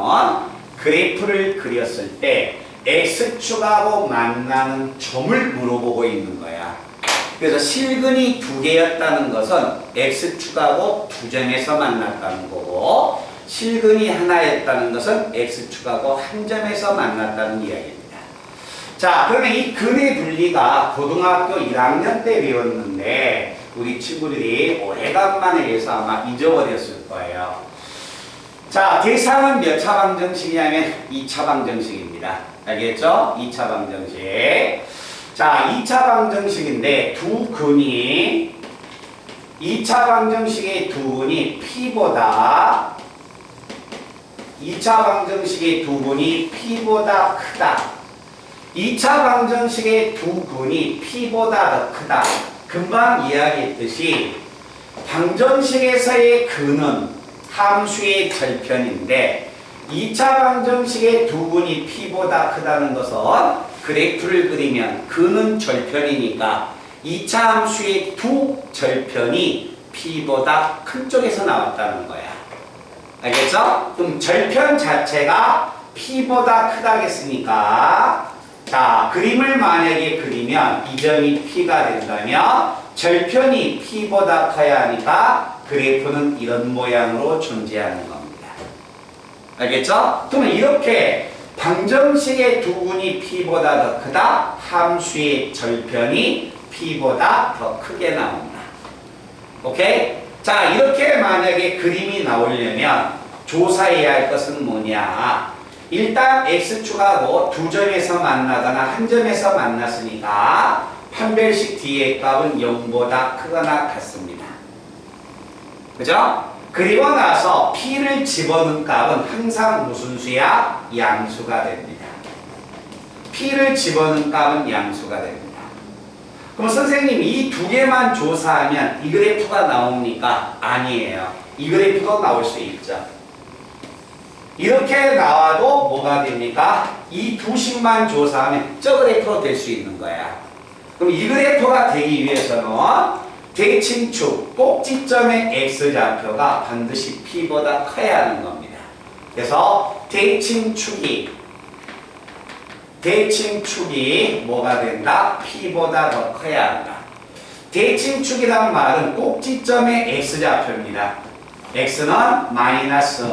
그래프를 그렸을 때 x축하고 만나는 점을 물어보고 있는 거야. 그래서 실근이 두 개였다는 것은 x축하고 두 점에서 만났다는 거고 실근이 하나였다는 것은 x축하고 한 점에서 만났다는 이야기입니다. 자, 그러면 이 근의 분리가 고등학교 1학년 때 배웠는데 우리 친구들이 오래간만에 해서 아마 잊어버렸을 거예요. 자, 대상은 몇 차 방정식이냐면 2차 방정식입니다. 알겠죠? 2차 방정식. 자, 2차 방정식인데 2차 방정식의 두 근이 P보다 2차 방정식의 두 근이 P보다 크다. 2차 방정식의 두 근이 P보다 더 크다. 금방 이야기했듯이 방정식에서의 근은 함수의 절편인데 2차 방정식의 두 근이 P보다 크다는 것은 그래프를 그리면 근은 절편이니까 2차 함수의 두 절편이 P보다 큰 쪽에서 나왔다는 거야. 알겠죠? 그럼 절편 자체가 P보다 크다겠으니까 자, 그림을 만약에 그리면 이 점이 P가 된다면 절편이 P보다 커야 하니까 그래프는 이런 모양으로 존재하는 겁니다. 알겠죠? 그러면 이렇게 방정식의 두 근이 P보다 더 크다. 함수의 절편이 P보다 더 크게 나온다. 오케이? 자, 이렇게 만약에 그림이 나오려면 조사해야 할 것은 뭐냐? 일단 x축하고 두 점에서 만나거나 한 점에서 만났으니까 판별식 뒤의 값은 0보다 크거나 같습니다. 그죠? 그리고 나서 p를 집어넣은 값은 항상 무슨 수야? 양수가 됩니다. p를 집어넣은 값은 양수가 됩니다. 그럼 선생님 이 두 개만 조사하면 이 그래프가 나옵니까? 아니에요. 이 그래프도 나올 수 있죠. 이렇게 나와도 뭐가 됩니까? 이 두 식만 조사하면 저 그래프로 될 수 있는 거야. 그럼 이 그래프가 되기 위해서는 대칭축 꼭지점의 x좌표가 반드시 p보다 커야 하는 겁니다. 그래서 대칭축이 뭐가 된다? p보다 더 커야 한다. 대칭축이란 말은 꼭지점의 x좌표입니다. x는 마이너스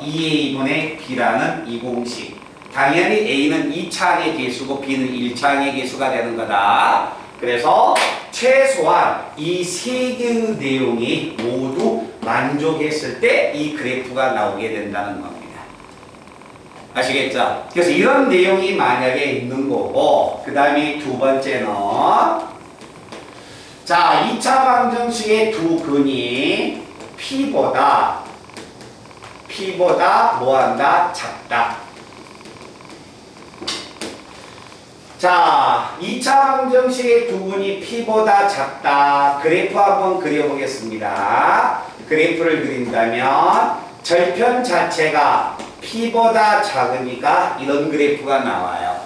2a분의 b라는 이 공식. 당연히 a는 2차항의 개수고 b는 1차항의 개수가 되는 거다. 그래서 최소한 이 세 개의 내용이 모두 만족했을 때 이 그래프가 나오게 된다는 겁니다. 아시겠죠? 그래서 이런 내용이 만약에 있는 거고, 그 다음에 두 번째는 자, 2차 방정식의 두 근이 P보다 뭐한다? 작다. 자, 2차 방정식의 두 근이 P보다 작다. 그래프 한번 그려보겠습니다. 그래프를 그린다면 절편 자체가 P보다 작으니까 이런 그래프가 나와요.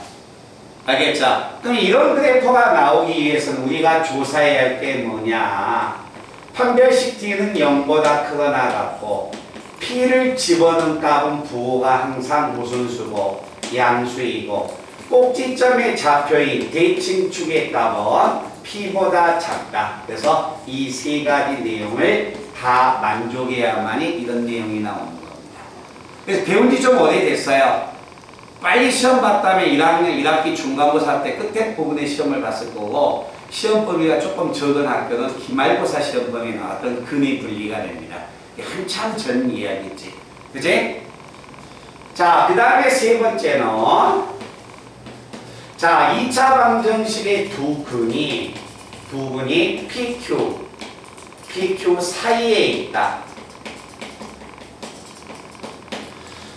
알겠죠? 그럼 이런 그래프가 나오기 위해서는 우리가 조사해야 할 게 뭐냐? 판별식 D는 0보다 크거나 같고 P를 집어넣은 값은 부호가 항상 무슨 수고? 양수이고 꼭지점의 좌표인 대칭축의 값은 P보다 작다. 그래서 이 세 가지 내용을 다 만족해야만이 이런 내용이 나오는 겁니다. 그래서 배운 지 좀 오래됐어요. 빨리 시험 봤다면 1학년 1학기 중간고사 때 끝에 부분의 시험을 봤을 거고 시험 범위가 조금 적은 학교는 기말고사 시험 범위에 나왔던 근의 분리가 됩니다. 한참 전 이야기지. 그지? 자, 그 다음에 세 번째는 자, 2차 방정식의 두 근이 PQ 사이에 있다.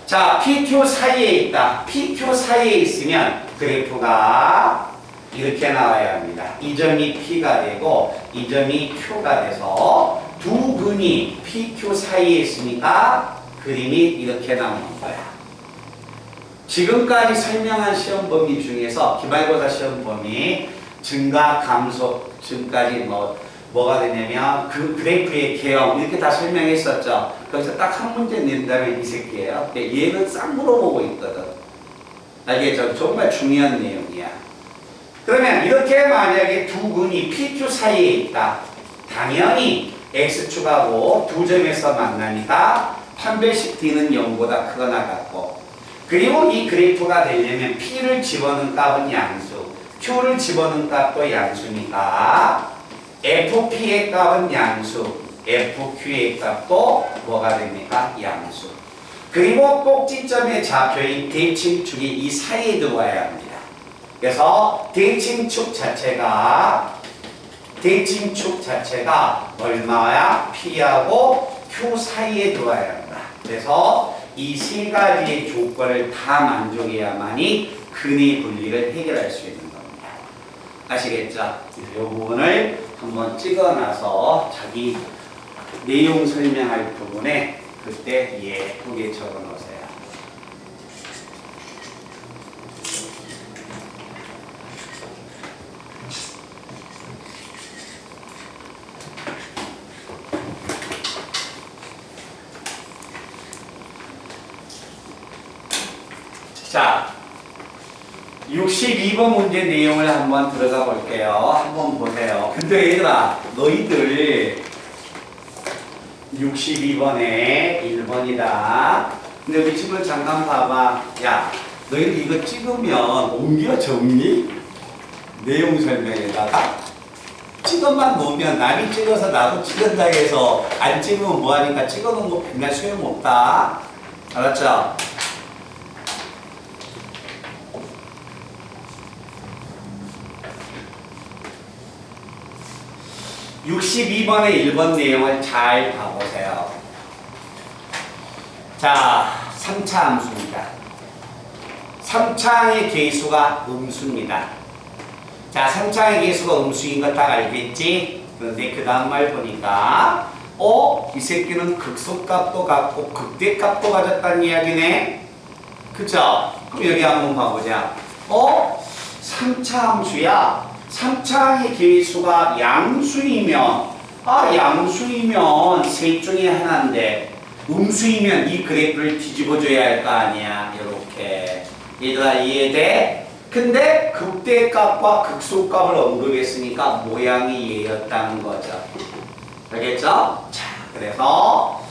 자, PQ 사이에 있다. PQ 사이에 있으면 그래프가 이렇게 나와야 합니다. 이 점이 P가 되고 이 점이 Q가 돼서 두 근이 PQ 사이에 있으니까 그림이 이렇게 나오는 거야. 지금까지 설명한 시험 범위 중에서 기말고사 시험 범위 증가, 감소, 지금까지 뭐가 되냐면 그 그래프의 개형 이렇게 다 설명했었죠. 거기서 딱 한 문제 낸다면 이 새끼예요. 얘는 싹 물어보고 있거든. 알겠죠? 정말 중요한 내용이야. 그러면 이렇게 만약에 두 근이 PQ 사이에 있다. 당연히 X축하고 두 점에서 만나니까 판별식 D는 0보다 크거나 같고 그리고 이 그래프가 되려면 P를 집어넣은 값은 양수, Q를 집어넣은 값도 양수니까 FP의 값은 양수, FQ의 값도 뭐가 됩니까? 양수. 그리고 꼭지점의 좌표인 대칭축이 이 사이에 들어와야 합니다. 그래서 대칭축 자체가 얼마야? P하고 Q 사이에 들어와야 합니다. 그래서 이 세 가지의 조건을 다 만족해야만이 근의 분리를 해결할 수 있는 겁니다. 아시겠죠? 이 부분을 한번 찍어놔서 자기 내용 설명할 부분에 그때 예쁘게 적어 놓으세요. 자, 62번 문제 내용을 한번 들어가 볼게요. 한번 보세요. 근데 얘들아, 너희들 62번에 1번이다. 근데 우리 친구 잠깐 봐봐. 야, 너희들 이거 찍으면 옮겨 적니? 내용 설명에다가 찍어만 놓으면 남이 찍어서 나도 찍은다 해서 안 찍으면 뭐하니까 찍어놓은 거 백날 소용없다. 알았죠? 62번의 1번 내용을 잘 봐보세요. 자, 3차 함수입니다. 3차항의 개수가 음수입니다. 자, 3차항의 개수가 음수인 거 딱 알겠지? 그런데 그 다음 말 보니까 이 새끼는 극소값도 갖고 극대값도 가졌다는 이야기네. 그쵸? 그럼 여기 한번 봐보자. 3차 함수야. 3차의 개수가 양수이면 양수이면 셋 중에 하나인데 음수이면 이 그래프를 뒤집어줘야 할 거 아니야. 이렇게. 얘들아 이해돼? 근데 극대값과 극소값을 언급했으니까 모양이 얘였다는 거죠. 알겠죠? 자, 그래서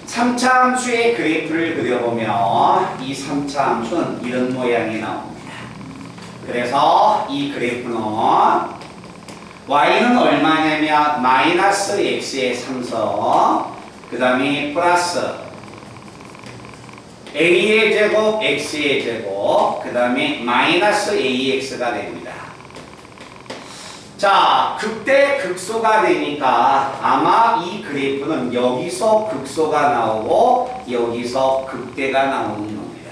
3차 함수의 그래프를 그려보면 이 3차 함수는 이런 모양이 나옵니다. 그래서 이 그래프는 y는 얼마냐면 마이너스 x의 3성 그 다음에 플러스 a의 제곱 x의 제곱 그 다음에 마이너스 ax가 됩니다. 자, 극대 극소가 되니까 아마 이 그래프는 여기서 극소가 나오고 여기서 극대가 나오는 겁니다.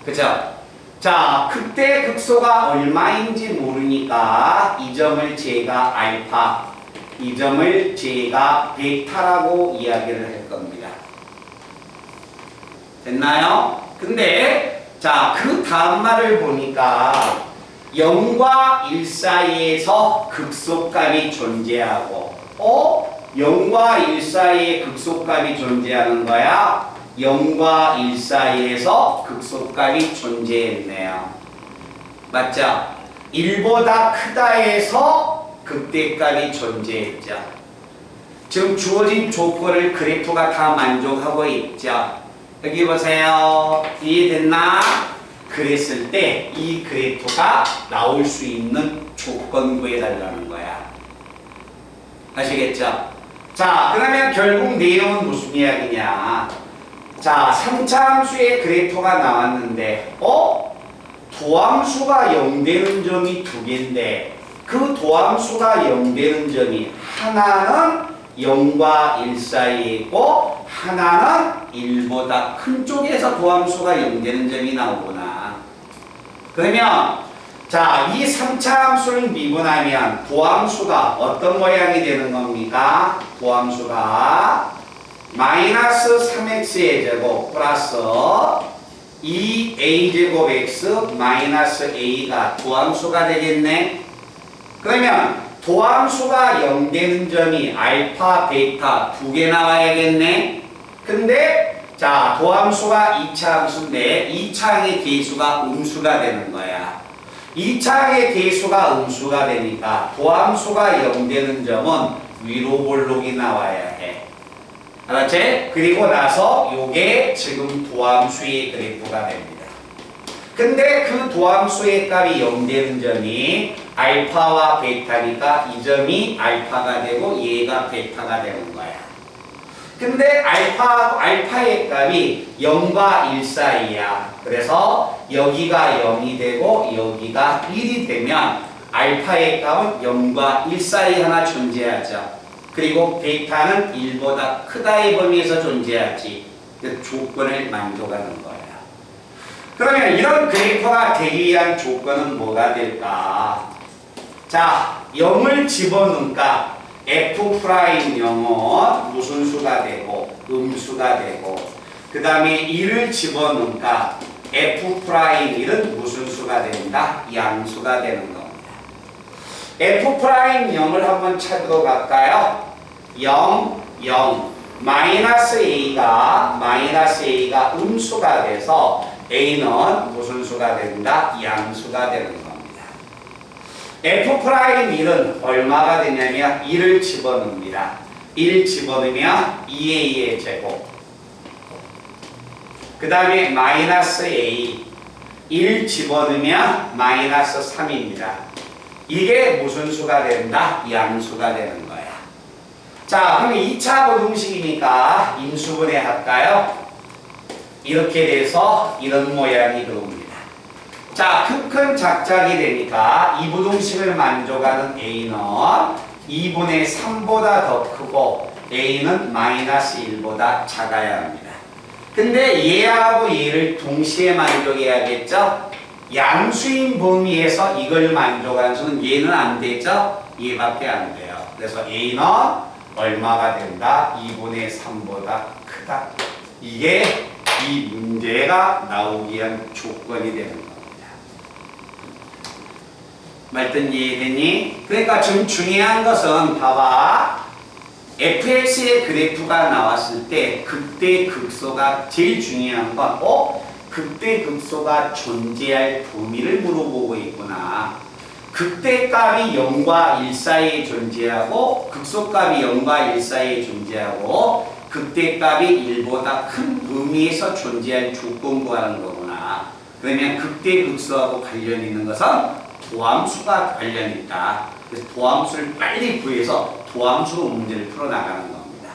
그죠? 자, 극대 극소가 얼마인지 모르니까 이 점을 제가 알파, 이 점을 제가 베타라고 이야기를 할 겁니다. 됐나요? 근데 자, 그 다음 말을 보니까 0과 1 사이에서 극소값이 존재하고 0과 1 사이에 극소값이 존재하는 거야? 0과 1 사이에서 극소값이 존재했네요. 맞죠? 1보다 크다에서 극대값이 존재했죠. 지금 주어진 조건을 그래프가 다 만족하고 있죠. 여기 보세요. 이해됐나? 그랬을 때 이 그래프가 나올 수 있는 조건 구해달라는 거야. 아시겠죠? 자, 그러면 결국 내용은 무슨 이야기냐? 자, 3차 함수의 그래프가 나왔는데 도함수가 0 되는 점이 두 개인데 그 도함수가 0 되는 점이 하나는 0과 1 사이에 있고 하나는 1보다 큰 쪽에서 도함수가 0 되는 점이 나오구나. 그러면 자, 이 3차 함수를 미분하면 도함수가 어떤 모양이 되는 겁니까? 도함수가 마이너스 3x의 제곱 플러스 2a제곱 x 마이너스 a가 도함수가 되겠네. 그러면 도함수가 0 되는 점이 알파, 베타 두 개 나와야겠네. 근데 자, 도함수가 2차 함수인데 2차의 개수가 음수가 되는 거야. 2차의 개수가 음수가 되니까 도함수가 0 되는 점은 위로 볼록이 나와야 해. 알았지? 그리고 나서 요게 지금 도함수의 그래프가 됩니다. 근데 그 도함수의 값이 0 되는 점이 알파와 베타니까 이 점이 알파가 되고 얘가 베타가 되는 거야. 근데 알파의 값이 0과 1 사이야. 그래서 여기가 0이 되고 여기가 1이 되면 알파의 값은 0과 1 사이 하나 존재하죠. 그리고 베타는 1보다 크다의 범위에서 존재하지. 그 조건을 만족하는 거야. 그러면 이런 그래프가 되기 위한 조건은 뭐가 될까? 자, 0을 집어넣으니까 F'0은 무슨 수가 되고 음수가 되고 그 다음에 1을 집어넣으니까 F'1은 무슨 수가 된다? 양수가 되는 겁니다. F'0을 한번 찾으러 갈까요? 0, 0 마이너스 A가 음수가 돼서 A는 무슨 수가 된다? 양수가 되는 겁니다. F'1은 얼마가 되냐면 1을 집어넣습니다. 1 집어넣으면 2A의 제곱 그 다음에 마이너스 A 1 집어넣으면 마이너스 3입니다. 이게 무슨 수가 된다? 양수가 되는 거야. 자, 그럼 2차 부등식이니까 인수분해 할까요? 이렇게 돼서 이런 모양이 들어옵니다. 자, 큰 작작이 되니까 이 부등식을 만족하는 A는 2분의 3보다 더 크고 A는 마이너스 1보다 작아야 합니다. 근데 얘하고 얘를 동시에 만족해야겠죠? 양수인 범위에서 이걸 만족한 수는 얘는 안 되죠? 얘밖에 안 돼요. 그래서 A는 얼마가 된다? 2분의 3보다 크다. 이게 이 문제가 나오기 위한 조건이 되는 겁니다. 말든 이해되니? 그러니까 지금 중요한 것은 봐봐. fx의 그래프가 나왔을 때 극대 극소가 제일 중요한 건 극대 극소가 존재할 범위를 물어보고 있구나. 극대값이 0과 1 사이에 존재하고 극소값이 0과 1 사이에 존재하고 극대값이 1보다 큰 범위에서 존재할 조건 구하는 거구나. 그러면 극대 극소하고 관련 있는 것은 도함수가 관련 있다. 그래서 도함수를 빨리 구해서 도함수로 문제를 풀어나가는 겁니다.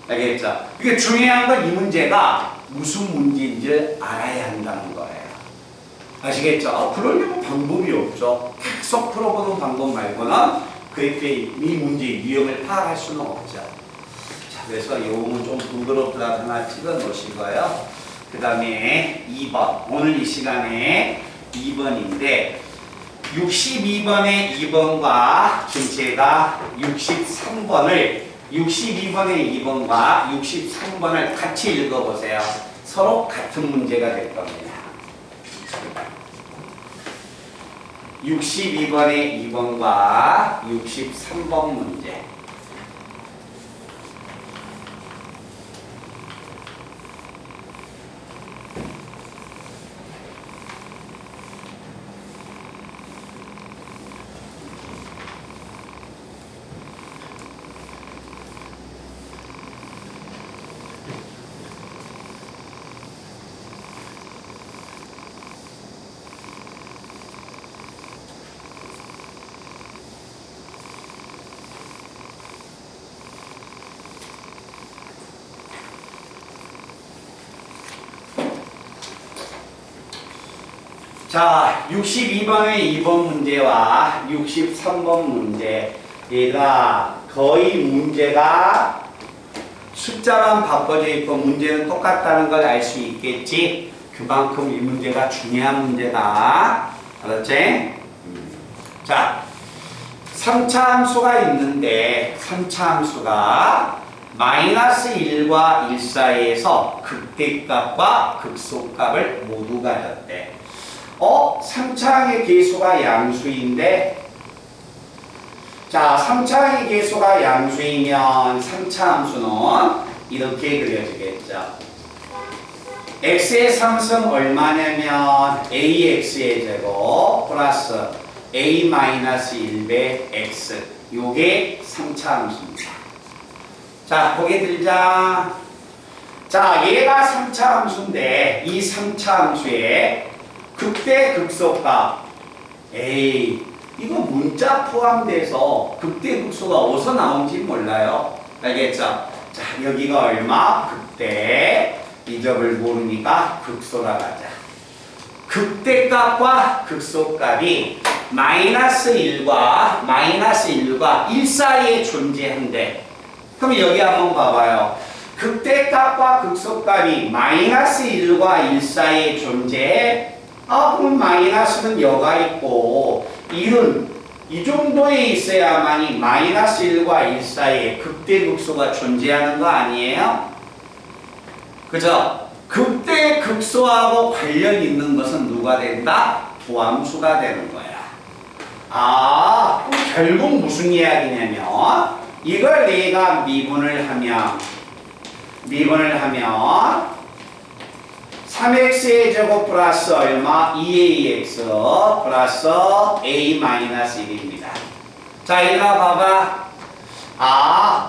알겠죠? 이게 중요한 건 이 문제가 무슨 문제인지 알아야 한다는 거예요. 아시겠죠? 그러려면 방법이 없죠. 계속 풀어보는 방법 말고는 그래프의 이 문제의 유형을 파악할 수는 없죠. 자, 그래서 이 부분 좀 번거롭다 하나 찍어 놓으시고요. 그 다음에 2번. 오늘 이 시간에 2번인데 62번의 2번과 지금 제가 63번의 2번과 63번을 같이 읽어보세요. 서로 같은 문제가 될 겁니다. 62번의 2번과 63번 문제. 자, 62번의 2번 문제와 63번 문제. 얘가 거의 문제가 숫자만 바꿔져 있고 문제는 똑같다는 걸 알 수 있겠지. 그만큼 이 문제가 중요한 문제다. 알았지? 자, 3차 함수가 있는데 3차 함수가 마이너스 1과 1 사이에서 극대값과 극소값을 모두 가졌대. 3차항의 계수가 양수인데, 자, 3차항의 계수가 양수이면 3차 함수는 이렇게 그려지겠죠. x의 상승 얼마냐면 ax의 제곱 플러스 a-1배 x. 요게 3차 함수입니다. 자, 보게 들자. 자, 얘가 3차 함수인데 이 3차 함수에 극대 극소값 이거 문자 포함돼서 극대 극소가 어디서 나온지 몰라요. 알겠죠? 자, 여기가 얼마? 극대. 이 점을 모르니까 극소라 가자. 극대값과 극소값이 마이너스 1과 1 사이에 존재한대. 그럼 여기 한번 봐봐요. 극대값과 극소값이 마이너스 1과 1 사이에 존재해. 그럼 마이너스는 여가 있고 1은 이 정도에 있어야만이 마이너스 1과 1 사이에 극대극소가 존재하는 거 아니에요? 그죠? 극대극소하고 관련 있는 것은 누가 된다? 도함수가 되는 거야. 그럼 결국 무슨 이야기냐면 이걸 내가 미분을 하면 3x의 제곱 플러스 얼마? 2ax 플러스 a-1입니다. 자, 이거 봐봐.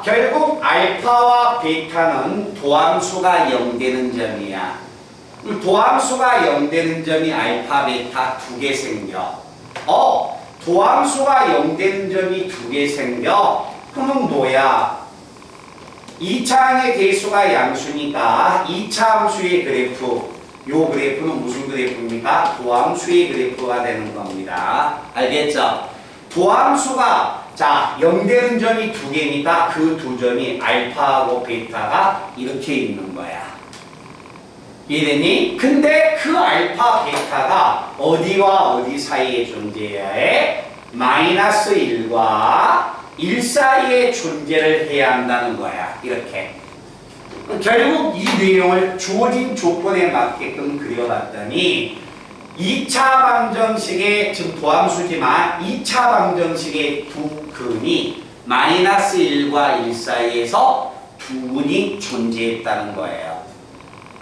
결국 알파와 베타는 도함수가 0 되는 점이야. 도함수가 0 되는 점이 알파, 베타 두 개 생겨. 도함수가 0 되는 점이 두 개 생겨. 그러면 뭐야? 2차항의 계수가 양수니까 2차 함수의 그래프, 요 그래프는 무슨 그래프입니까? 도함수의 그래프가 되는 겁니다. 알겠죠? 도함수가 0 되는 점이 두 개니까 그 두 점이 알파하고 베타가 이렇게 있는 거야. 이해되니? 근데 그 알파, 베타가 어디와 어디 사이에 존재해야 해? 마이너스 1과 일 사이에 존재를 해야 한다는 거야. 이렇게. 결국 이 내용을 주어진 조건에 맞게끔 그려봤더니 2차 방정식의 지금 도함수지만 2차 방정식의 두 근이 마이너스 1과 1 사이에서 두 분이 존재했다는 거예요.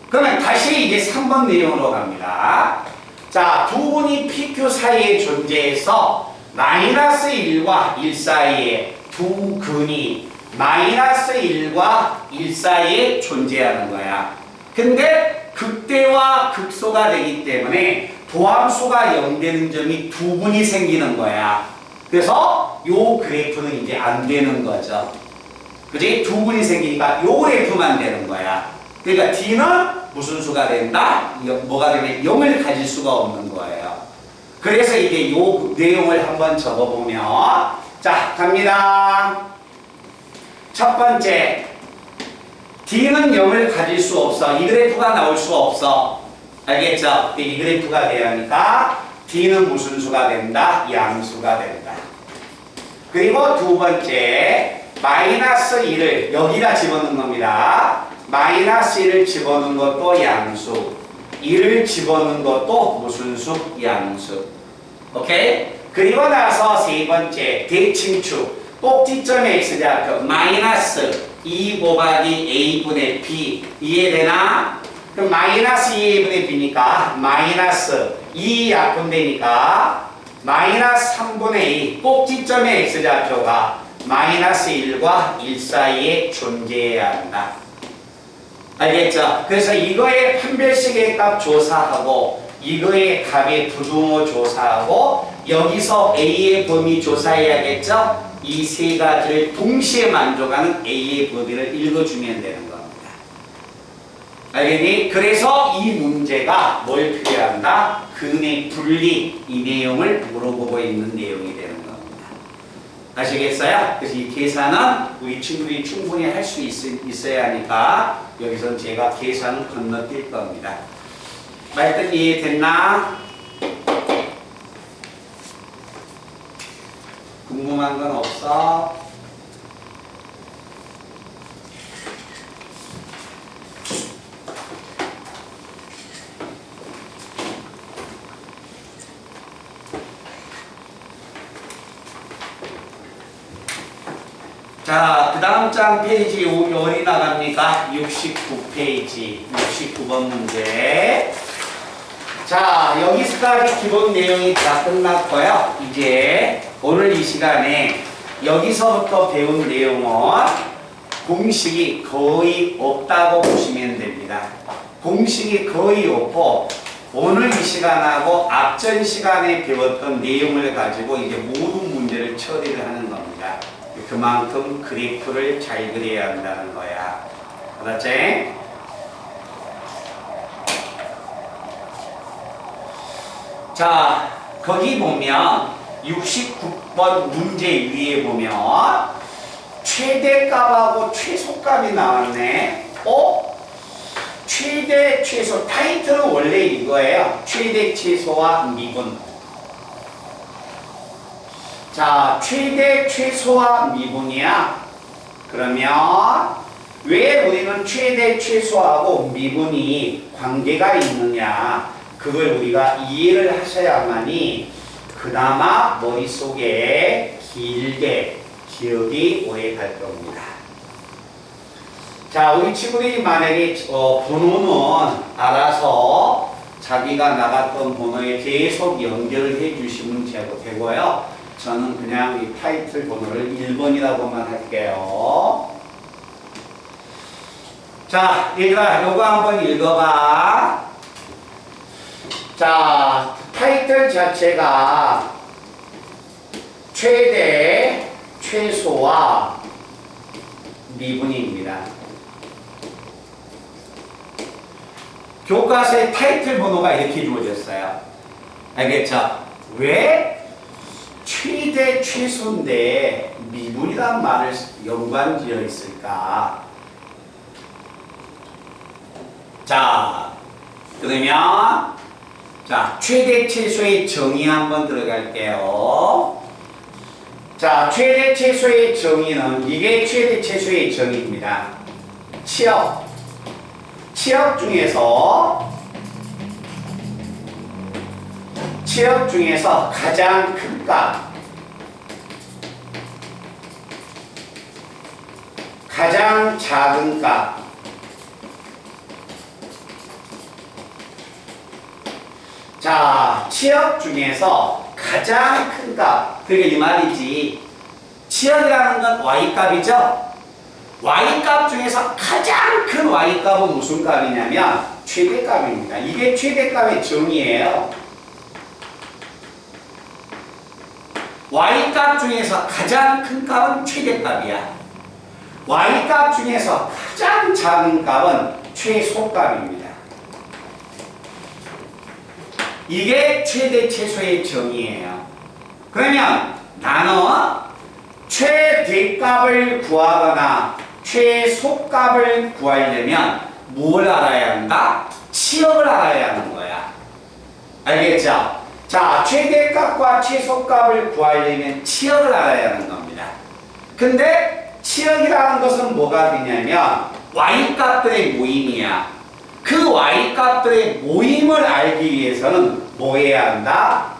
그러면 다시 이제 3번 내용으로 갑니다. 자, 두 분이 PQ 사이에 존재해서 마이너스 1과 1 사이에 두 근이 마이너스 1과 1 사이에 존재하는 거야. 근데 극대와 극소가 되기 때문에 도함수가 0 되는 점이 두 분이 생기는 거야. 그래서 요 그래프는 이제 안 되는 거죠. 그지? 두 분이 생기니까 요 그래프만 되는 거야. 그러니까 D는 무슨 수가 된다? 뭐가 되면 0을 가질 수가 없는 거예요. 그래서 이제 요 내용을 한번 적어보면, 자, 갑니다. 첫 번째, D는 0을 가질 수 없어. 이 그래프가 나올 수 없어. 알겠죠? 이 그래프가 돼야 하니까 D는 무슨 수가 된다? 양수가 된다. 그리고 두 번째, 마이너스 1을 여기다 집어넣는 겁니다. 마이너스 1을 집어넣는 것도 양수, 1을 집어넣는 것도 무슨 수? 양수. 오케이? 그리고 나서 세 번째, 대칭축. 꼭지점의 x좌표 마이너스 2 곱하기 a분의 b. 이해되나? 그럼 마이너스 2a분의 b니까 마이너스 2 약분되니까 마이너스 3분의 2 꼭지점의 x좌표가 마이너스 1과 1 사이에 존재해야 한다. 알겠죠? 그래서 이거의 판별식의 값 조사하고 이거의 값의 부등호 조사하고 여기서 A의 범위 조사해야겠죠? 이 세 가지를 동시에 만족하는 A의 범위를 읽어주면 되는 겁니다. 알겠니? 그래서 이 문제가 뭘 필요한다? 근의 분리, 이 내용을 물어보고 있는 내용이 되는 겁니다. 아시겠어요? 그래서 이 계산은 우리 친구들이 충분히 할 수 있어야 하니까 여기서 제가 계산을 건너뛸 겁니다. 말뜻 이해됐나? 궁금한 건 없어? 자, 그 다음 장 페이지 어디 나갑니까? 69페이지, 69번 문제. 자, 여기서까지 기본 내용이 다 끝났고요. 이제 오늘 이 시간에 여기서부터 배운 내용은 공식이 거의 없다고 보시면 됩니다. 공식이 거의 없고 오늘 이 시간하고 앞전 시간에 배웠던 내용을 가지고 이제 모든 문제를 처리를 하는 겁니다. 그만큼 그래프를 잘 그려야 한다는 거야. 알았지? 자, 거기 보면 69번 문제 위에 보면 최대값하고 최소값이 나왔네. 최대, 최소. 타이틀은 원래 이거예요. 최대, 최소와 미분. 자, 최대, 최소와 미분이야. 그러면 왜 우리는 최대, 최소하고 미분이 관계가 있느냐. 그걸 우리가 이해를 하셔야만이 그나마 머릿속에 길게 기억이 오래 갈 겁니다. 자, 우리 친구들이 만약에 번호는 알아서 자기가 나갔던 번호에 계속 연결을 해 주시면 되고요. 저는 그냥 이 타이틀 번호를 1번이라고만 할게요. 자, 얘들아, 요거 한번 읽어봐. 자, 타이틀 자체가 최대, 최소와 미분입니다. 교과서에 타이틀 번호가 이렇게 주어졌어요. 알겠죠? 왜 최대, 최소인데 미분이란 말을 연관지어 있을까? 자, 그러면 자, 최대 최소의 정의 한번 들어갈게요. 자, 최대 최소의 정의는 이게 최대 최소의 정의입니다. 치역 중에서 가장 큰 값, 가장 작은 값, 자, 치역 중에서 가장 큰 값, 그러니까 이 말이지. 치역이라는 건 y값이죠. y값 중에서 가장 큰 y값은 무슨 값이냐면 최대값입니다. 이게 최대값의 정의예요. y값 중에서 가장 큰 값은 최대값이야. y값 중에서 가장 작은 값은 최소값입니다. 이게 최대 최소의 정의예요. 그러면 나는 최대값을 구하거나 최소값을 구하려면 뭘 알아야 한다? 치역을 알아야 하는 거야. 알겠죠? 자, 최대값과 최소값을 구하려면 치역을 알아야 하는 겁니다. 근데 치역이라는 것은 뭐가 되냐면 y값들의 모임이야. 그 y값들의 모임을 알기 위해서는 뭐 해야 한다?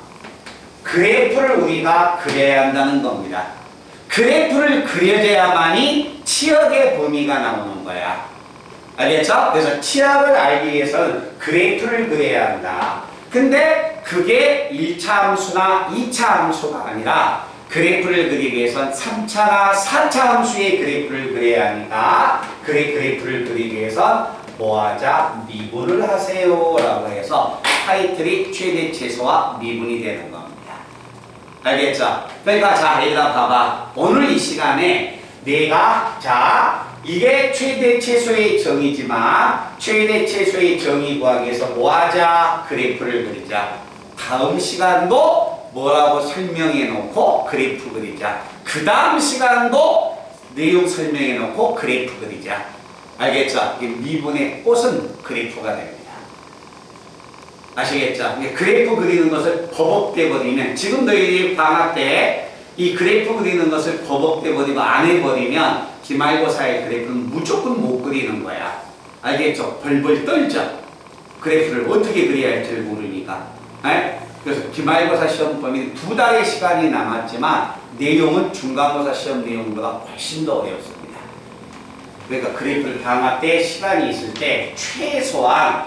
그래프를 우리가 그려야 한다는 겁니다. 그래프를 그려줘야만이 치역의 범위가 나오는 거야. 알겠죠? 그래서 치역을 알기 위해서는 그래프를 그려야 한다. 근데 그게 1차 함수나 2차 함수가 아니라 그래프를 그리기 위해서는 3차나 4차 함수의 그래프를 그려야 하니까 그래프를 그리기 위해서 뭐하자? 미분을 하세요 라고 해서 타이틀이 최대 최소와 미분이 되는 겁니다. 알겠죠? 그러니까 자, 얘들아 봐봐. 오늘 이 시간에 내가 자 이게 최대 최소의 정의지만 최대 최소의 정의 구하기 위해서 뭐하자? 그래프를 그리자. 다음 시간도 뭐라고 설명해 놓고 그래프 그리자. 그 다음 시간도 내용 설명해 놓고 그래프 그리자. 알겠죠? 미분의 꽃은 그래프가 됩니다. 아시겠죠? 그래프 그리는 것을 버벅대 버리면 지금 너희들이 방학 때 이 그래프 그리는 것을 버벅대 버리고 안 해버리면 기말고사의 그래프는 무조건 못 그리는 거야. 알겠죠? 벌벌 떨죠? 그래프를 어떻게 그려야 할지 모르니까. 에? 그래서 기말고사 시험 범위는 2달의 시간이 남았지만 내용은 중간고사 시험 내용보다 훨씬 더 어렵습니다. 그러니까 그래프를 방학 때 시간이 있을 때 최소한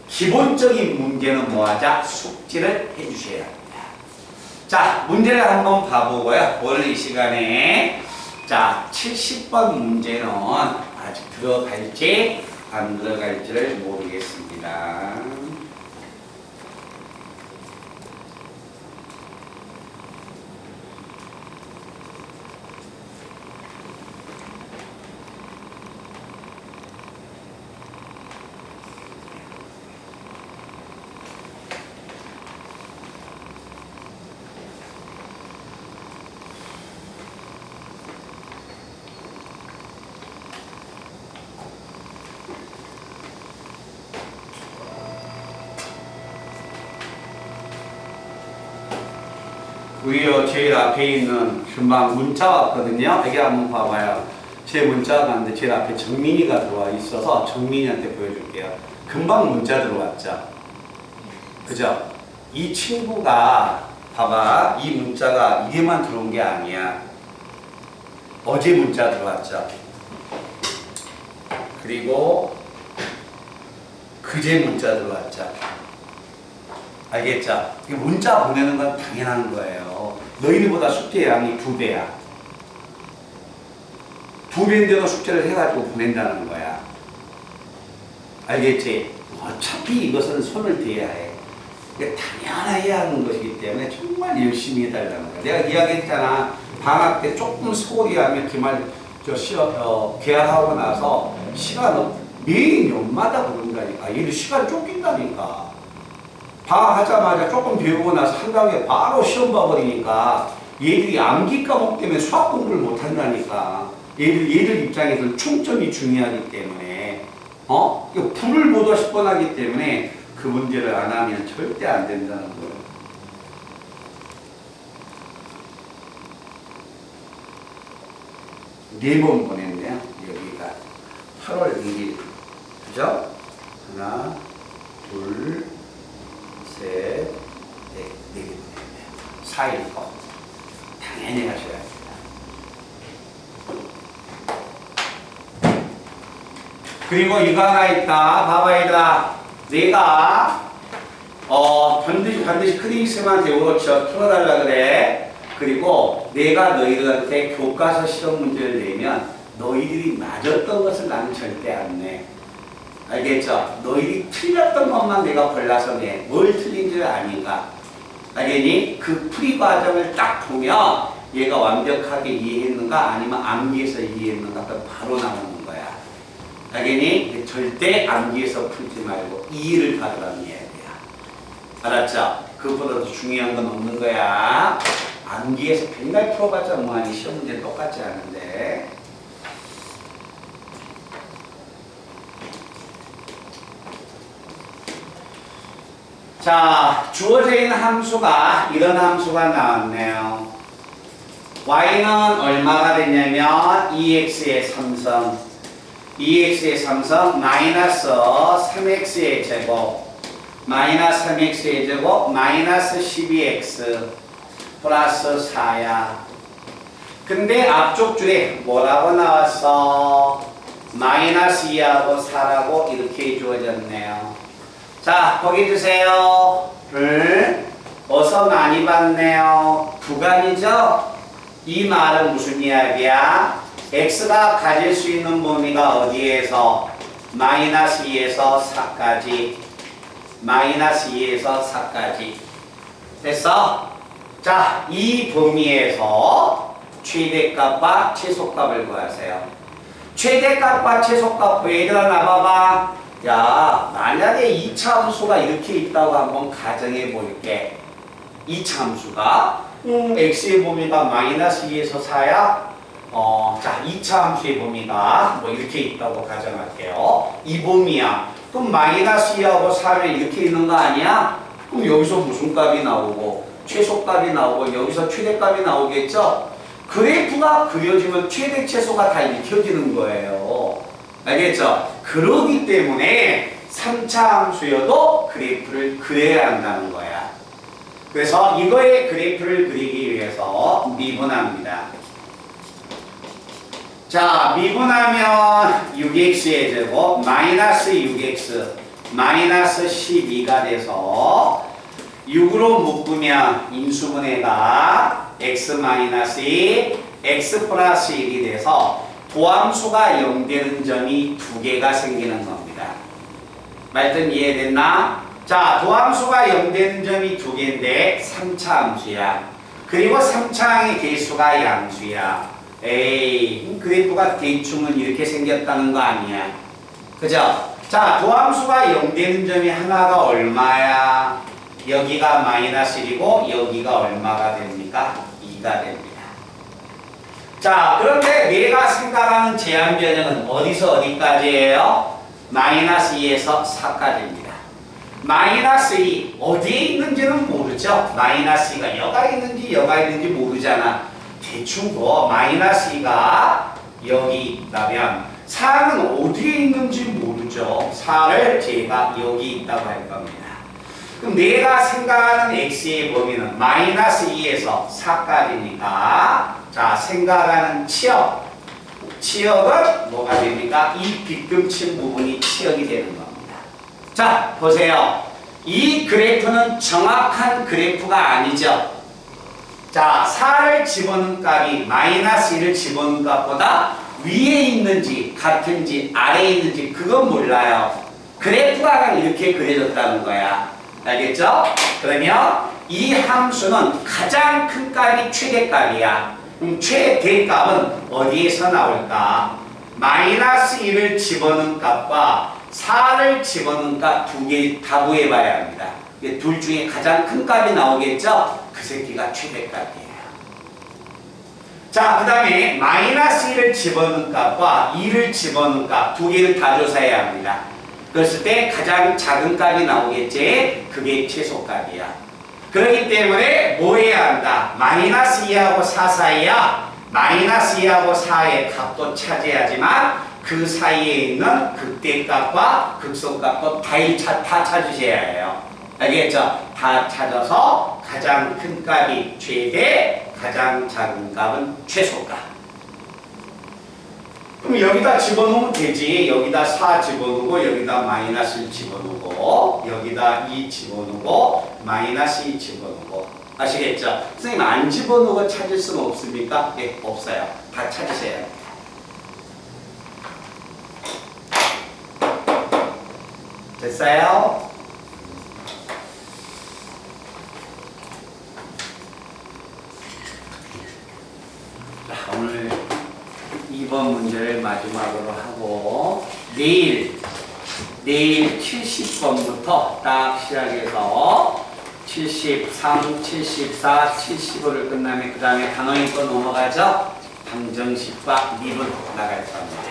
기본적인 문제는 뭐하자? 숙지를 해주셔야 합니다. 자, 문제를 한번 봐보고요. 오늘 이 시간에 자 70번 문제는 아직 들어갈지 안 들어갈지를 모르겠습니다. 우리요 제일 앞에 있는 금방 문자 왔거든요. 여기 한번 봐봐요. 제 문자가 왔는데 제일 앞에 정민이가 들어와 있어서 정민이한테 보여줄게요. 금방 문자 들어왔죠. 그죠? 이 친구가 봐봐. 이 문자가 이게만 들어온 게 아니야. 어제 문자 들어왔죠. 그리고 그제 문자 들어왔죠. 알겠죠? 문자 보내는 건 당연한 거예요. 너희들보다 숙제 양이 2배야. 2배인데도 숙제를 해가지고 보낸다는 거야. 알겠지? 어차피 이것은 손을 대야 해. 당연해야 하는 것이기 때문에 정말 열심히 해달라는 거야. 내가 이야기했잖아. 방학 때 조금 소홀히 하면 기말 계약하고 나서 시간 매일 연마다 그런다니까. 얘들 시간 쫓긴다니까. 방학하자마자 조금 배우고 나서 한 달에 바로 시험 봐버리니까 얘들이 암기 과목 때문에 수학 공부를 못한다니까. 얘들 입장에서는 총점이 중요하기 때문에 불을 보듯이 뻔하기 때문에 그 문제를 안 하면 절대 안 된다는 거예요. 4번 보냈네요. 여기가 8월 1일. 그죠? 하나, 둘, 셋, 넷, 4개 보냈네요. 4일 거. 당연히 하셔야 됩니다. 그리고 이거 하나 있다. 봐봐, 얘들아. 내가, 반드시 크리스한테 요거 풀어달라 그래. 그리고 내가 너희들한테 교과서 시험 문제를 내면 너희들이 맞았던 것을 나는 절대 안 내. 알겠죠? 너희들이 틀렸던 것만 내가 골라서 내. 뭘 틀린지를 아니까. 알겠니? 그 풀이 과정을 딱 보면 얘가 완벽하게 이해했는가 아니면 암기해서 이해했는가 바로 나오는 거야. 알겠니? 절대 암기해서 풀지 말고 이해를 받으라는 이야기야. 알았죠? 그것보다 더 중요한 건 없는 거야. 암기해서 백날 풀어봤자 뭐하니 시험 문제 똑같지 않은데. 자, 주어져 있는 함수가 이런 함수가 나왔네요. y는 얼마가 됐냐면 2x의 3승, 2x의 3승 마이너스 3x의 제곱, 마이너스 3x의 제곱, 마이너스 12x 플러스 4야. 근데 앞쪽 줄에 뭐라고 나왔어? 마이너스 2하고 4라고 이렇게 주어졌네요. 자, 거기 주세요. 어서 많이 봤네요. 구간이죠? 이 말은 무슨 이야기야? x가 가질 수 있는 범위가 어디에서? 마이너스 2에서 4까지. 마이너스 2에서 4까지. 됐어? 자, 이 범위에서 최대값과 최소값을 구하세요. 최대값과 최소값 얘들아 나봐봐. 야, 만약에 2차 함수가 이렇게 있다고 한번 가정해 볼게. 2차 함수가 x의 범위가 마이너스 2에서 4야. 자, 2차 함수의 범위가 뭐 이렇게 있다고 가정할게요. 이 범위야. 그럼 마이너스 2하고 4는 이렇게 있는 거 아니야? 그럼 여기서 무슨 값이 나오고 최소값이 나오고 여기서 최대값이 나오겠죠? 그래프가 그려지면 최대 최소가 다 익혀지는 거예요. 알겠죠? 그러기 때문에 3차 함수여도 그래프를 그려야 한다는 거야. 그래서 이거의 그래프를 그리기 위해서 미분합니다. 자, 미분하면 6x의 제곱 마이너스 6x 마이너스 12가 돼서 6으로 묶으면 인수분해가 x 마이너스 2, x 플러스 1이 돼서 도함수가 0 되는 점이 2개가 생기는 겁니다. 말뜻 이해됐나? 자, 도함수가 0 되는 점이 2개인데 3차 함수야. 그리고 3차항의 개수가 양수야. 에이, 그래프가 대충은 이렇게 생겼다는 거 아니야. 그죠? 자, 도함수가 0 되는 점이 하나가 얼마야? 여기가 마이너스 1이고 여기가 얼마가 됩니까? 2가 됩니다. 자, 그런데 내가 생각하는 제한 변형은 어디서 어디까지예요? 마이너스 2에서 4까지입니다. 마이너스 2 어디에 있는지는 모르죠? 마이너스 2가 여가 있는지 여가 있는지 모르잖아. 대충 뭐 마이너스 2가 여기 있다면 4는 어디에 있는지 모르죠. 4를 제가 여기 있다고 할 겁니다. 그럼 내가 생각하는 x의 범위는 마이너스 2에서 4까지니까 자, 생각하는 치역은 뭐가 됩니까? 이 빗금친 부분이 치역이 되는 겁니다. 자, 보세요. 이 그래프는 정확한 그래프가 아니죠. 자, 4를 집어넣은 값이 마이너스 1을 집어넣은 값보다 위에 있는지 같은지 아래에 있는지 그건 몰라요. 그래프가 이렇게 그려졌다는 거야. 알겠죠? 그러면 이 함수는 가장 큰 값이 최대값이야. 그럼 최대값은 어디에서 나올까? 마이너스 1을 집어넣은 값과 4를 집어넣은 값 2개 다 구해봐야 합니다. 둘 중에 가장 큰 값이 나오겠죠? 그 새끼가 최대값이에요. 자, 그 다음에 마이너스 1을 집어넣은 값과 2를 집어넣은 값 2개를 다 조사해야 합니다. 그랬을 때 가장 작은 값이 나오겠지? 그게 최소값이야. 그렇기 때문에 뭐 해야 한다? 마이너스 2하고 4 사이야 마이너스 2하고 4의 값도 차지하지만 그 사이에 있는 극대값과 극소값도 다 찾으셔야 해요. 알겠죠? 다 찾아서 가장 큰 값이 최대, 가장 작은 값은 최소값. 그럼 여기다 집어넣으면 되지. 여기다 4 집어넣고 여기다 마이너스 1 집어넣고 여기다 2 집어넣고 마이너스 2 집어넣고. 아시겠죠? 선생님 안 집어넣고 찾을 수는 없습니까? 네, 없어요. 다 찾으셔야 해요. 됐어요? 자, 오늘 2번 문제를 마지막으로 하고 내일 70번부터 딱 시작해서 73, 74, 75를 끝나면 그 다음에 단원이 또 넘어가죠. 방정식과 미분 나갈 겁니다.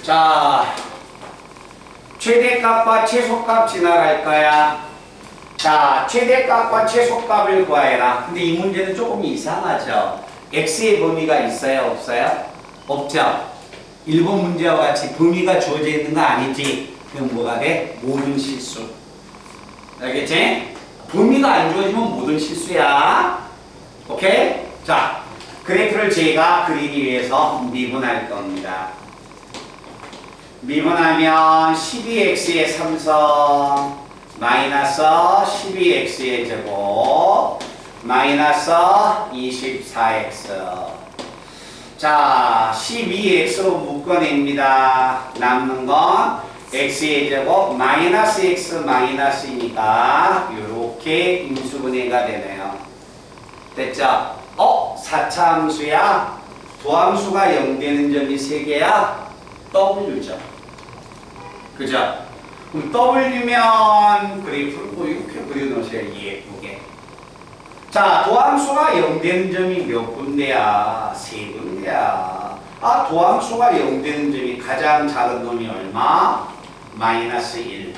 자, 최대값과 최소값 지나갈 거야. 자, 최대값과 최소값을 구하여라. 근데 이 문제는 조금 이상하죠. x의 범위가 있어요? 없어요? 없죠. 1번 문제와 같이 범위가 주어져 있는 거 아니지. 그럼 뭐가 돼? 모든 실수. 알겠지? 범위가 안 주어지면 모든 실수야. 오케이? 자, 그래프를 제가 그리기 위해서 미분할 겁니다. 미분하면 12x의 3성 마이너스 12x의 제곱 마이너스 24x. 자, 12x로 묶어냅니다. 남는 건 x의 제곱 마이너스 x 마이너스이니까 이렇게 인수분해가 되네요. 됐죠? 사차함수야. 도함수가 0 되는 점이 3개야. W죠. 그죠? 그럼 W면 그래프를 이렇게 그려놓으셔야 예쁘게. 자, 도함수가 0 되는 점이 몇 군데야? 3군데야. 도함수가 0 되는 점이 가장 작은 놈이 얼마? 마이너스 1.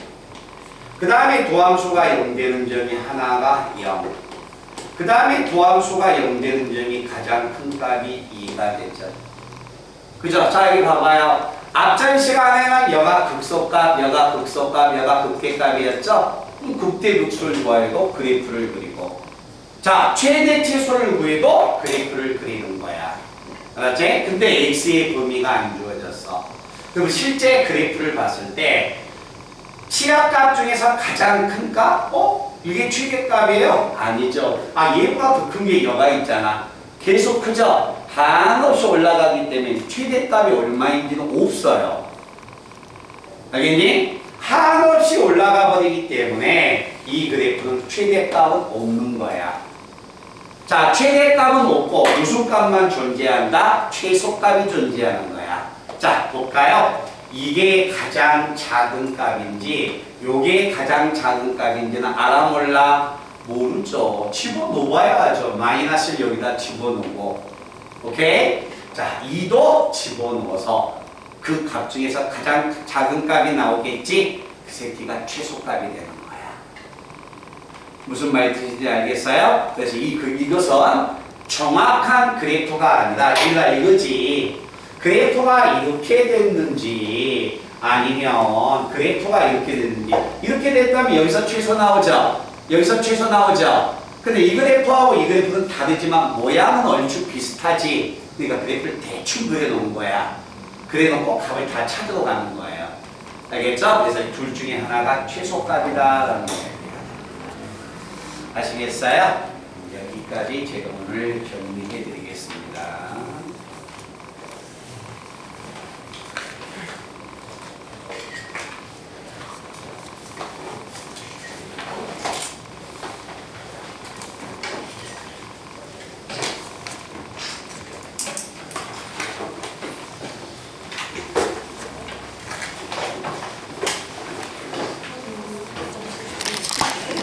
그 다음에 도함수가 0 되는 점이 하나가 0. 그 다음에 도함수가 0 되는 점이 가장 큰 값이 2가 되죠. 그죠? 자, 여기 봐봐요. 앞전 시간에는 여가 극소값, 여가 극소값, 여가 극대값이었죠? 그럼 극대 극소를 구하여도 그래프를 그리고. 자, 최대 최소를 구해도 그래프를 그리는 거야. 알았지? 근데 x의 범위가 안 주어졌어. 그럼 실제 그래프를 봤을 때 치약값 중에서 가장 큰 값? 이게 최대값이에요? 아니죠. 얘보다 더 큰 게 여가 있잖아. 계속 크죠? 한없이 올라가기 때문에 최대값이 얼마인지는 없어요. 알겠니? 한없이 올라가 버리기 때문에 이 그래프는 최대값은 없는 거야. 자, 최대값은 없고 무슨 값만 존재한다? 최소값이 존재하는 거야. 자, 볼까요? 이게 가장 작은 값인지 요게 가장 작은 값인지는 알아 몰라? 모르죠. 집어넣어야죠. 마이너스를 여기다 집어넣고. 오케이? 자, 2도 집어넣어서 그 값 중에서 가장 작은 값이 나오겠지? 그 새끼가 최소값이 되는 거야. 무슨 말인지 알겠어요? 그래서 이것은 정확한 그래프가 아니라 이거지. 그래프가 이렇게 됐는지 아니면 그래프가 이렇게 됐는지. 이렇게 됐다면 여기서 최소 나오죠? 여기서 최소 나오죠? 근데 이 그래프하고 이 그래프는 다르지만 모양은 얼추 비슷하지. 그러니까 그래프를 대충 그려놓은 거야. 그래놓고 값을 다 찾으러 가는 거예요. 알겠죠? 그래서 둘 중에 하나가 최소값이다라는 거예요. 아시겠어요? 여기까지. 여기까지 제가 오늘 정리해 드릴게요.